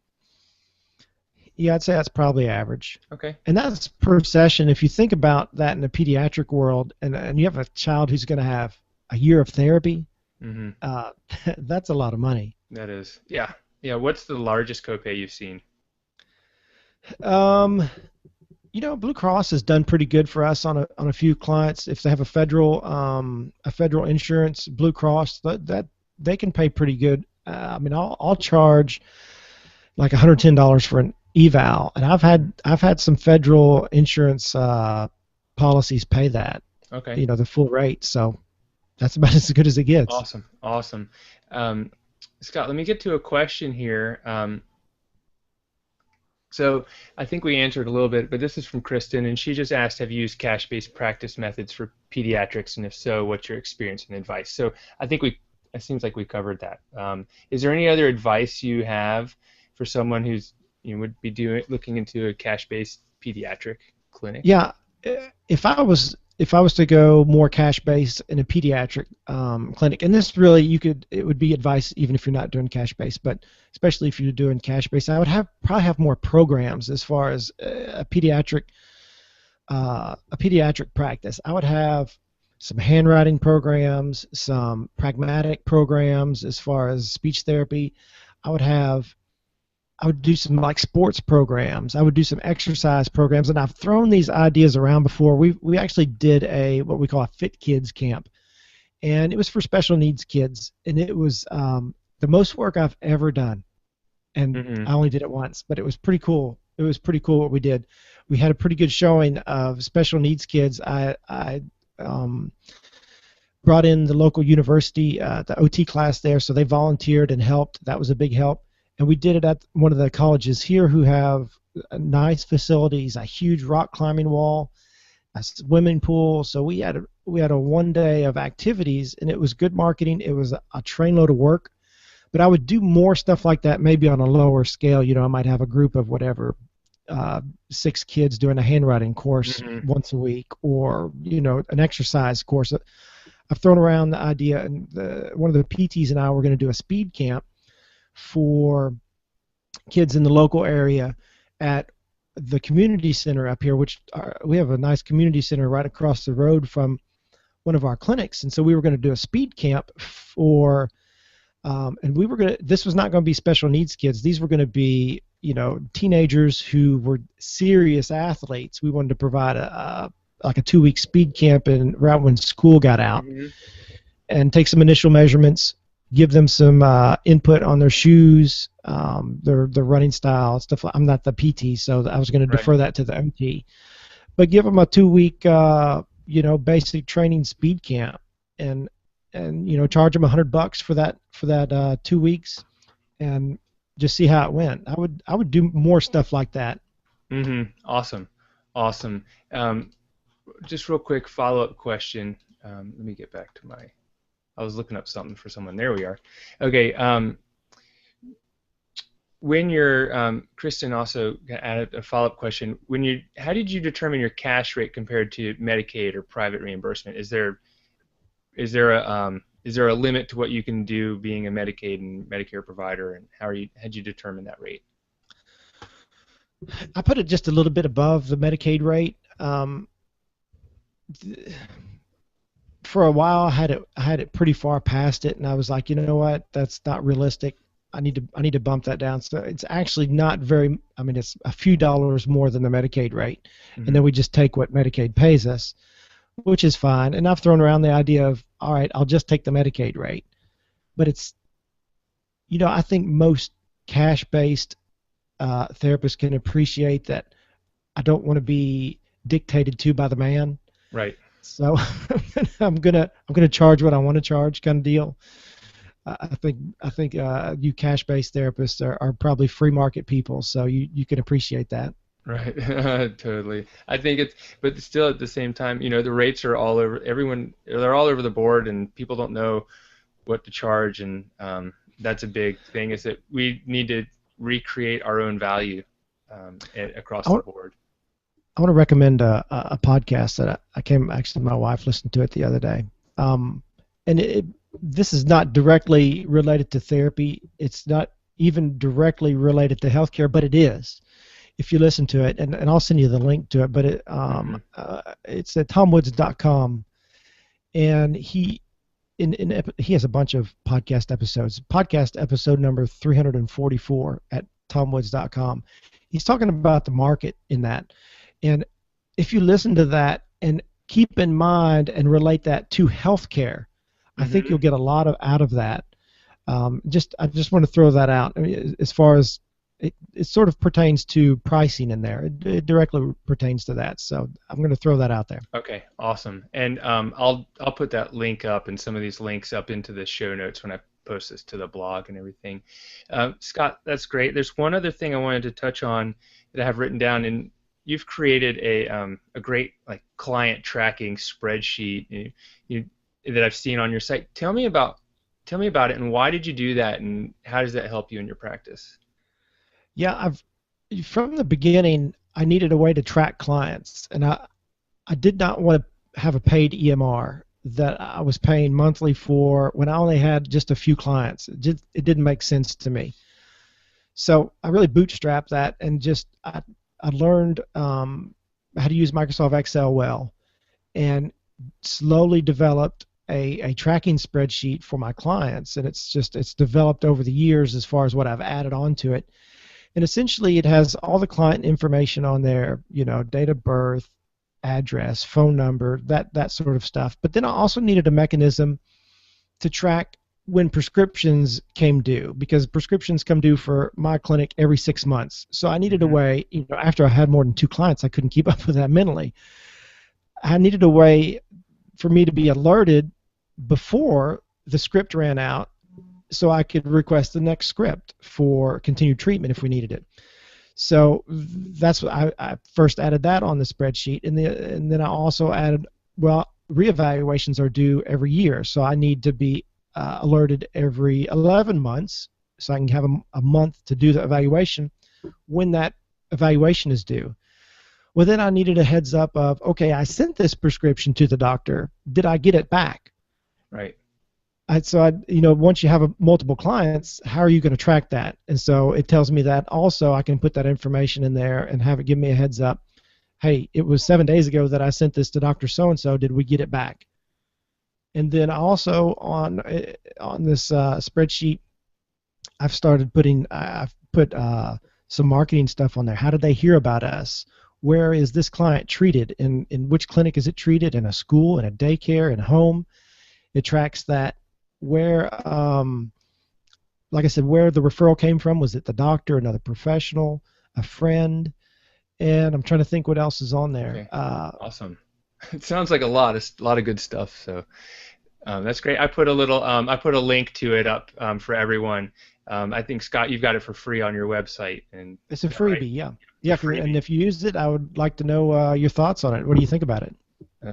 Yeah, I'd say that's probably average. Okay. And that's per session. If you think about that in the pediatric world, and you have a child who's going to have a year of therapy, Hmm. uh, that's a lot of money. That is, yeah, yeah. What's the largest copay you've seen? Um, Blue Cross has done pretty good for us on a few clients. If they have a federal insurance, Blue Cross that they can pay pretty good. I mean, I'll charge like $110 for an eval, and I've had some federal insurance policies pay that, Okay. the full rate. So that's about as good as it gets. Awesome. Awesome. Um, Scott, let me get to a question here. So I think we answered a little bit, but this is from Kristen, and she just asked, have you used cash-based practice methods for pediatrics, and if so, what's your experience and advice? So I think it seems like we covered that. Is there any other advice you have for someone who's would be looking into a cash-based pediatric clinic? Yeah, if I was to go more cash based in a pediatric clinic, and this really it would be advice even if you're not doing cash based, but especially if you're doing cash based, I would probably have more programs as far as a pediatric practice. I would have some handwriting programs, some pragmatic programs as far as speech therapy. I would have I would do some like sports programs. I would do some exercise programs, and I've thrown these ideas around before. We actually did a what we call a Fit Kids camp, and it was for special needs kids, and it was the most work I've ever done. And Mm-hmm. I only did it once, but it was pretty cool. It was pretty cool what we did. We had a pretty good showing of special needs kids. I brought in the local university, the OT class there, so they volunteered and helped. That was a big help. And we did it at one of the colleges here who have nice facilities, a huge rock climbing wall, a swimming pool. So we had a 1 day of activities, and it was good marketing. It was a trainload of work. But I would do more stuff like that, maybe on a lower scale. I might have a group of whatever, 6 kids doing a handwriting course Mm-hmm. once a week, or an exercise course. I've thrown around the idea, and one of the PTs and I were going to do a speed camp for kids in the local area at the community center up here, we have a nice community center right across the road from one of our clinics, and so we were going to do a speed camp and this was not going to be special needs kids. These were going to be, teenagers who were serious athletes. We wanted to provide like a 2-week speed camp right when school got out, Mm-hmm. and take some initial measurements, give them some input on their shoes, their running style, stuff. I'm not the PT, so I was going to Right. defer that to the MT, but give them a 2-week, basic training speed camp, and charge them $100 for that 2 weeks, and just see how it went. I would do more stuff like that. Mm-hmm. Awesome. Awesome. Just real quick follow-up question. Let me get back to my. I was looking up something for someone. There we are. Okay. When you're Kristen also added a follow-up question. How did you determine your cash rate compared to Medicaid or private reimbursement? Is there a is there a limit to what you can do being a Medicaid and Medicare provider, and how'd you determine that rate? I put it just a little bit above the Medicaid rate. For a while, I had it pretty far past it, and I was like, you know what, that's not realistic. I need to bump that down. So it's actually not very. I mean, it's a few dollars more than the Medicaid rate, and Hmm. then we just take what Medicaid pays us, which is fine. And I've thrown around the idea of, all right, I'll just take the Medicaid rate, but it's, I think most cash-based therapists can appreciate that I don't want to be dictated to by the man. Right. So I'm gonna charge what I want to charge, kind of deal. I think you cash-based therapists are probably free market people, so you can appreciate that. Right. Totally. I think but still at the same time, the rates are all over, they're all over the board, and people don't know what to charge, and that's a big thing, is that we need to recreate our own value I across the want, board. I want to recommend a podcast that I came actually my wife listened to it the other day, um, and this is not directly related to therapy. It's not even directly related to healthcare, but it is. If you listen to it, and I'll send you the link to it, but Hmm. it's at tomwoods.com, and he has a bunch of podcast episodes. Podcast episode number 344 at tomwoods.com. He's talking about the market in that, and if you listen to that and keep in mind and relate that to healthcare, I think Hmm. you'll get a lot out of that. I just want to throw that out. I mean, as far as it sort of pertains to pricing in there. It directly pertains to that. So I'm going to throw that out there. Okay, awesome. And I'll put that link up and some of these links up into the show notes when I post this to the blog and everything. Scott, that's great. There's one other thing I wanted to touch on that I have written down, and you've created a great like client tracking spreadsheet you, that I've seen on your site. Tell me about it, and why did you do that, and how does that help you in your practice? Yeah, I've from the beginning I needed a way to track clients, and I did not want to have a paid EMR that I was paying monthly for when I only had just a few clients. It didn't make sense to me. So I really bootstrapped that and I learned how to use Microsoft Excel well, and slowly developed a tracking spreadsheet for my clients, and it's developed over the years as far as what I've added on to it. And essentially it has all the client information on there, date of birth, address, phone number, that sort of stuff. But then I also needed a mechanism to track when prescriptions came due, because prescriptions come due for my clinic every 6 months. So I needed a Hmm. way, after I had more than two clients, I couldn't keep up with that mentally. I needed a way for me to be alerted before the script ran out, so I could request the next script for continued treatment if we needed it. So that's what I first added that on the spreadsheet, and then I also added, well, reevaluations are due every year, so I need to be alerted every 11 months, so I can have a month to do the evaluation when that evaluation is due. Well, then I needed a heads up of, okay, I sent this prescription to the doctor. Did I get it back? Right. Once you have multiple clients, how are you going to track that? And so it tells me that also I can put that information in there and have it give me a heads up. Hey, it was 7 days ago that I sent this to Dr. So-and-so. Did we get it back? And then also on this spreadsheet, I've put some marketing stuff on there. How did they hear about us? Where is this client treated? In which clinic is it treated? In a school, in a daycare, in a home? It tracks that. Where, like I said, where the referral came from. Was it the doctor, another professional, a friend? And I'm trying to think what else is on there. Okay. Awesome. It sounds like a lot of good stuff. So that's great. I put a link to it up for everyone. I think Scott, you've got it for free on your website, and It's a is that right? freebie, yeah. It's a Yeah, freebie. and if you used it, I would like to know your thoughts on it. What do you think about it?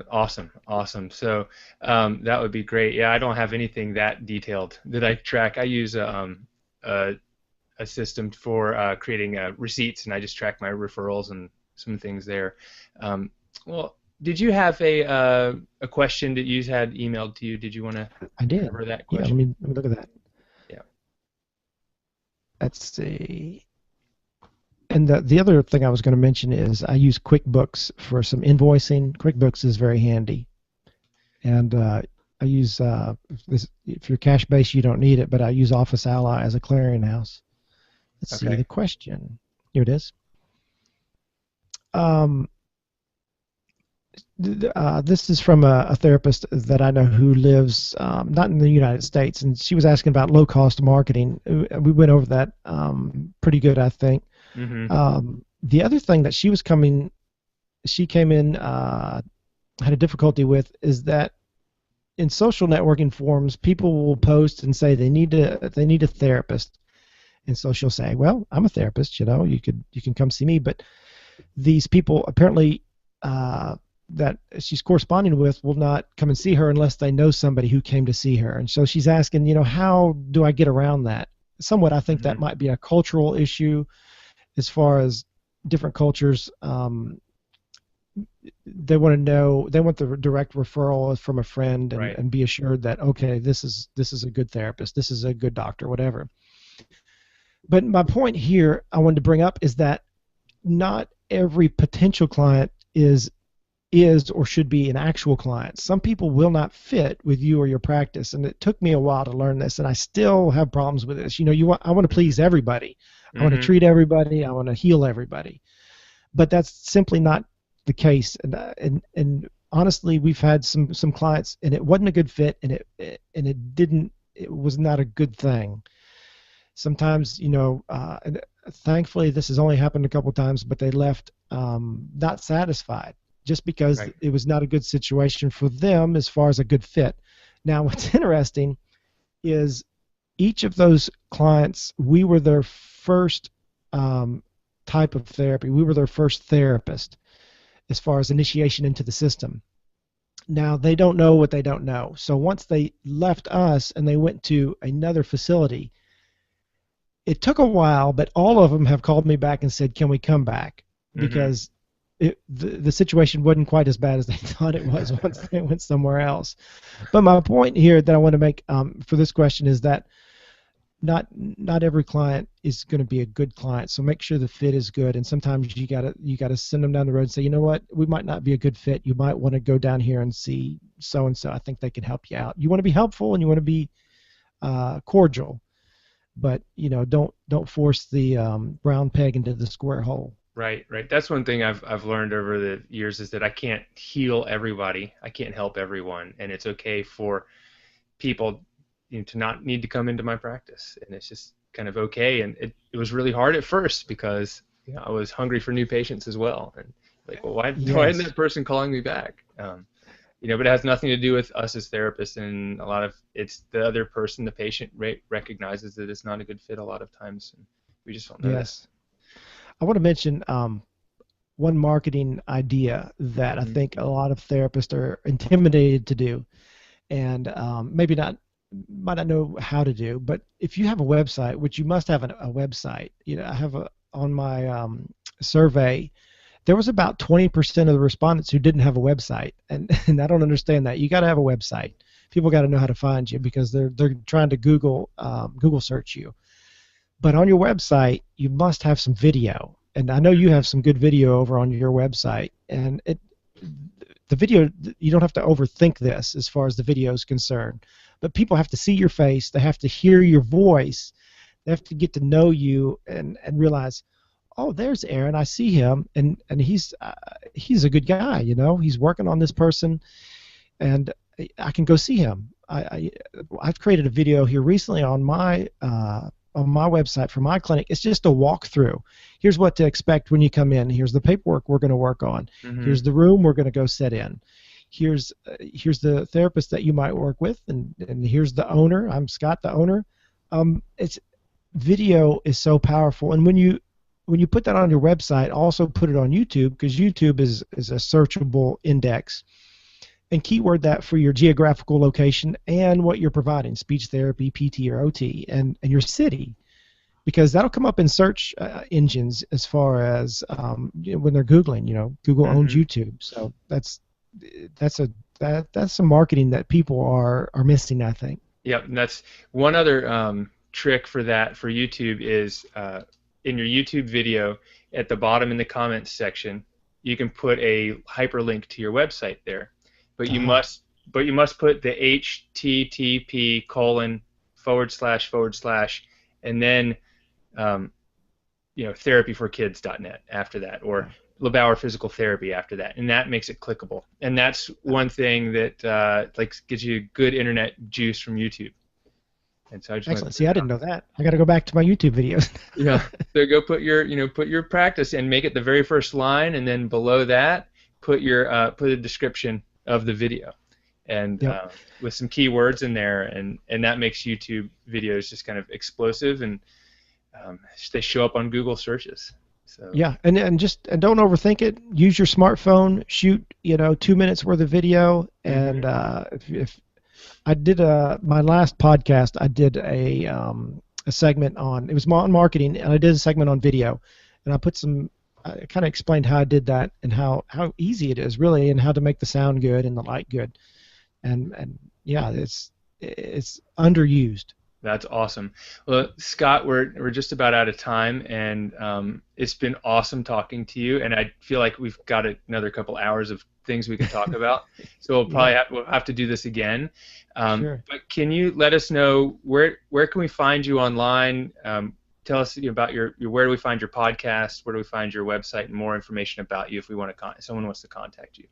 Awesome, awesome. So that would be great. Yeah, I don't have anything that detailed that I track. I use a, a system for creating receipts, and I just track my referrals and some things there. Um, well, did you have a question that you had emailed to you? Did you want to I did. cover that Yeah, question? let me look at that. Yeah. Let's see. And the other thing I was going to mention is I use QuickBooks for some invoicing. QuickBooks is very handy. And I use this. If you're cash based, you don't need it, but I use Office Ally as a clearinghouse. Let's see Okay. the question. Here it is. Um, this is from a therapist that I know who lives not in the United States, and she was asking about low cost marketing. We went over that pretty good, I think. Mm-hmm. The other thing that she came in, had a difficulty with is that in social networking forums, people will post and say they need a therapist, and so she'll say, "Well, I'm a therapist. You can come see me." But these people apparently that she's corresponding with will not come and see her unless they know somebody who came to see her. And so she's asking, how do I get around that? Somewhat, I think that Mm-hmm. might be a cultural issue as far as different cultures. They want to know, they want the direct referral from a friend, Right. and be assured that, okay, this is a good therapist, this is a good doctor, whatever. But my point here I wanted to bring up is that not every potential client is or should be an actual client. Some people will not fit with you or your practice, and it took me a while to learn this, and I still have problems with this. I want to please everybody. I want to Mm-hmm. treat everybody. I want to heal everybody. But that's simply not the case. And honestly, we've had some clients, and it wasn't a good fit, and it was not a good thing. Sometimes, and thankfully this has only happened a couple times, but they left not satisfied just because Right. it was not a good situation for them as far as a good fit. Now, what's interesting is each of those clients, we were their first type of therapy. We were their first therapist as far as initiation into the system. Now, they don't know what they don't know. So once they left us and they went to another facility, it took a while, but all of them have called me back and said, "Can we come back?" Mm-hmm. Because the situation wasn't quite as bad as they thought it was once they went somewhere else. But my point here that I want to make for this question is that not every client is going to be a good client. So make sure the fit is good. And sometimes you gotta send them down the road and say, you know what, we might not be a good fit. You might want to go down here and see so and so. I think they can help you out. You want to be helpful and you want to be cordial, but don't force the round peg into the square hole. Right, right. That's one thing I've learned over the years is that I can't heal everybody. I can't help everyone, and it's okay for people, to not need to come into my practice, and it's just kind of okay. And it was really hard at first because I was hungry for new patients as well, and like, well, why isn't Yes. that person calling me back? But it has nothing to do with us as therapists, and a lot of it's the other person, the patient, recognizes that it's not a good fit a lot of times, and we just don't know that. Yes. I want to mention one marketing idea that I Hmm. think a lot of therapists are intimidated to do, and maybe not might not know how to do. But if you have a website, which you must have a website, I have on my survey, there was about 20% of the respondents who didn't have a website, and and I don't understand that. You got to have a website. People got to know how to find you because they're trying to Google search you. But on your website, you must have some video. And I know you have some good video over on your website. And the video, you don't have to overthink this as far as the video is concerned. But people have to see your face. They have to hear your voice. They have to get to know you and realize, oh, there's Aaron. I see him, and he's a good guy. He's working on this person, and I can go see him. I've created a video here recently on my website for my clinic. It's just a walkthrough. Here's what to expect when you come in. Here's the paperwork we're going to work on. Hmm. Here's the room we're going to go sit in. Here's the therapist that you might work with, and here's the owner. I'm Scott, the owner. It's Video is so powerful, and when you put that on your website, also put it on YouTube because YouTube is a searchable index, and keyword that for your geographical location and what you're providing, speech therapy, PT, or OT, and your city, because that'll come up in search engines as far as when they're Googling. Google owns Hmm. YouTube, so that's a that's some marketing that people are missing, I think. Yep, and that's one other trick for that for YouTube is in your YouTube video at the bottom in the comments section, you can put a hyperlink to your website there, but you Ah, must put the HTTP colon forward slash forward slash and then um, therapyforkids.net after that, or LeBauer Physical Therapy after that, and that makes it clickable. And that's one thing that like gives you good internet juice from YouTube. And so I just want to excellent. put See, I that didn't on. know that. I got to go back to my YouTube videos. Yeah. So go put your put your practice and make it the very first line, and then below that put a description of the video, and Yep. with some keywords in there, and that makes YouTube videos just kind of explosive, and they show up on Google searches. So. Yeah, and don't overthink it. Use your smartphone. Shoot, 2 minutes worth of video. Hmm. And if I did my last podcast, I did a segment on it was on marketing, and I did a segment on video, and I kind of explained how I did that and how easy it is really, and how to make the sound good and the light good, and yeah, it's underused. That's awesome. Well, Scott, we're just about out of time, and it's been awesome talking to you. And I feel like we've got another couple hours of things we can talk about. So Yeah, we'll have to do this again. sure. But can you let us know where can we find you online? Tell us about your where do we find your podcast? Where do we find your website and more information about you if we want to someone wants to contact you.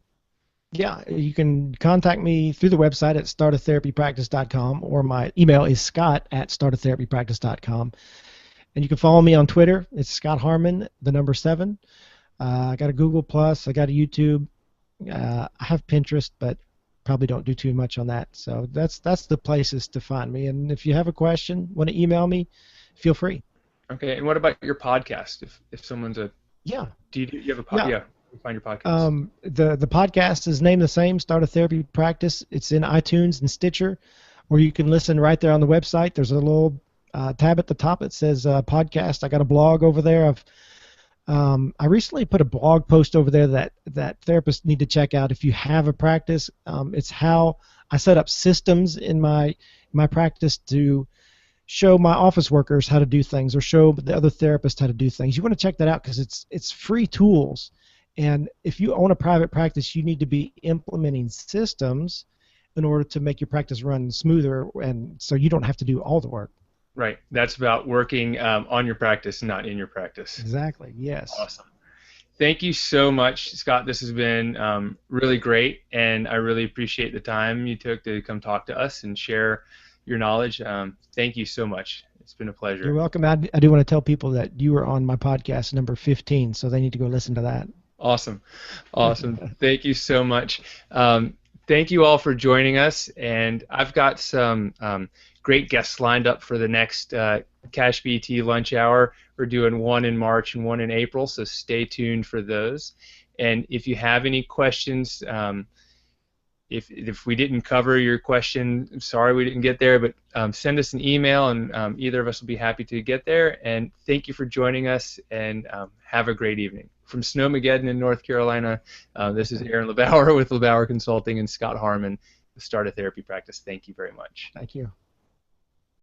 Yeah, you can contact me through the website at startatherapypractice.com, or my email is scott@startatherapypractice.com. And you can follow me on Twitter. It's Scott Harmon, the number 7. I got a Google Plus. I got a YouTube. I have Pinterest, but probably don't do too much on that. So that's the places to find me. And if you have a question, want to email me, feel free. Okay. And what about your podcast? If someone's a Yeah, do you have a yeah. yeah, find your podcast. The podcast is named the same, Start a Therapy Practice. It's in iTunes and Stitcher, or you can listen right there on the website. There's a little tab at the top that says podcast. I got a blog over there. I recently put a blog post over there that therapists need to check out if you have a practice. It's how I set up systems in my practice to show my office workers how to do things, or show the other therapists how to do things. You want to check that out because it's free tools. And if you own a private practice, you need to be implementing systems in order to make your practice run smoother, and so you don't have to do all the work. Right. That's about working on your practice, not in your practice. Exactly. Yes. Awesome. Thank you so much, Scott. This has been really great, and I really appreciate the time you took to come talk to us and share your knowledge. Thank you so much. It's been a You're pleasure. welcome. I do want to tell people that you were on my podcast number 15, so they need to go listen to that. Awesome. Awesome. Thank you so much. Thank you all for joining us, and I've got some great guests lined up for the next CashPT lunch hour. We're doing one in March and one in April, so stay tuned for those. And if you have any questions, if we didn't cover your question, I'm sorry we didn't get there, but send us an email, and either of us will be happy to get there. And thank you for joining us, and have a great evening. From Snowmageddon in North Carolina, this is Aaron LeBauer with LeBauer Consulting and Scott Harmon, the Start a Therapy Practice. Thank you very much. Thank you.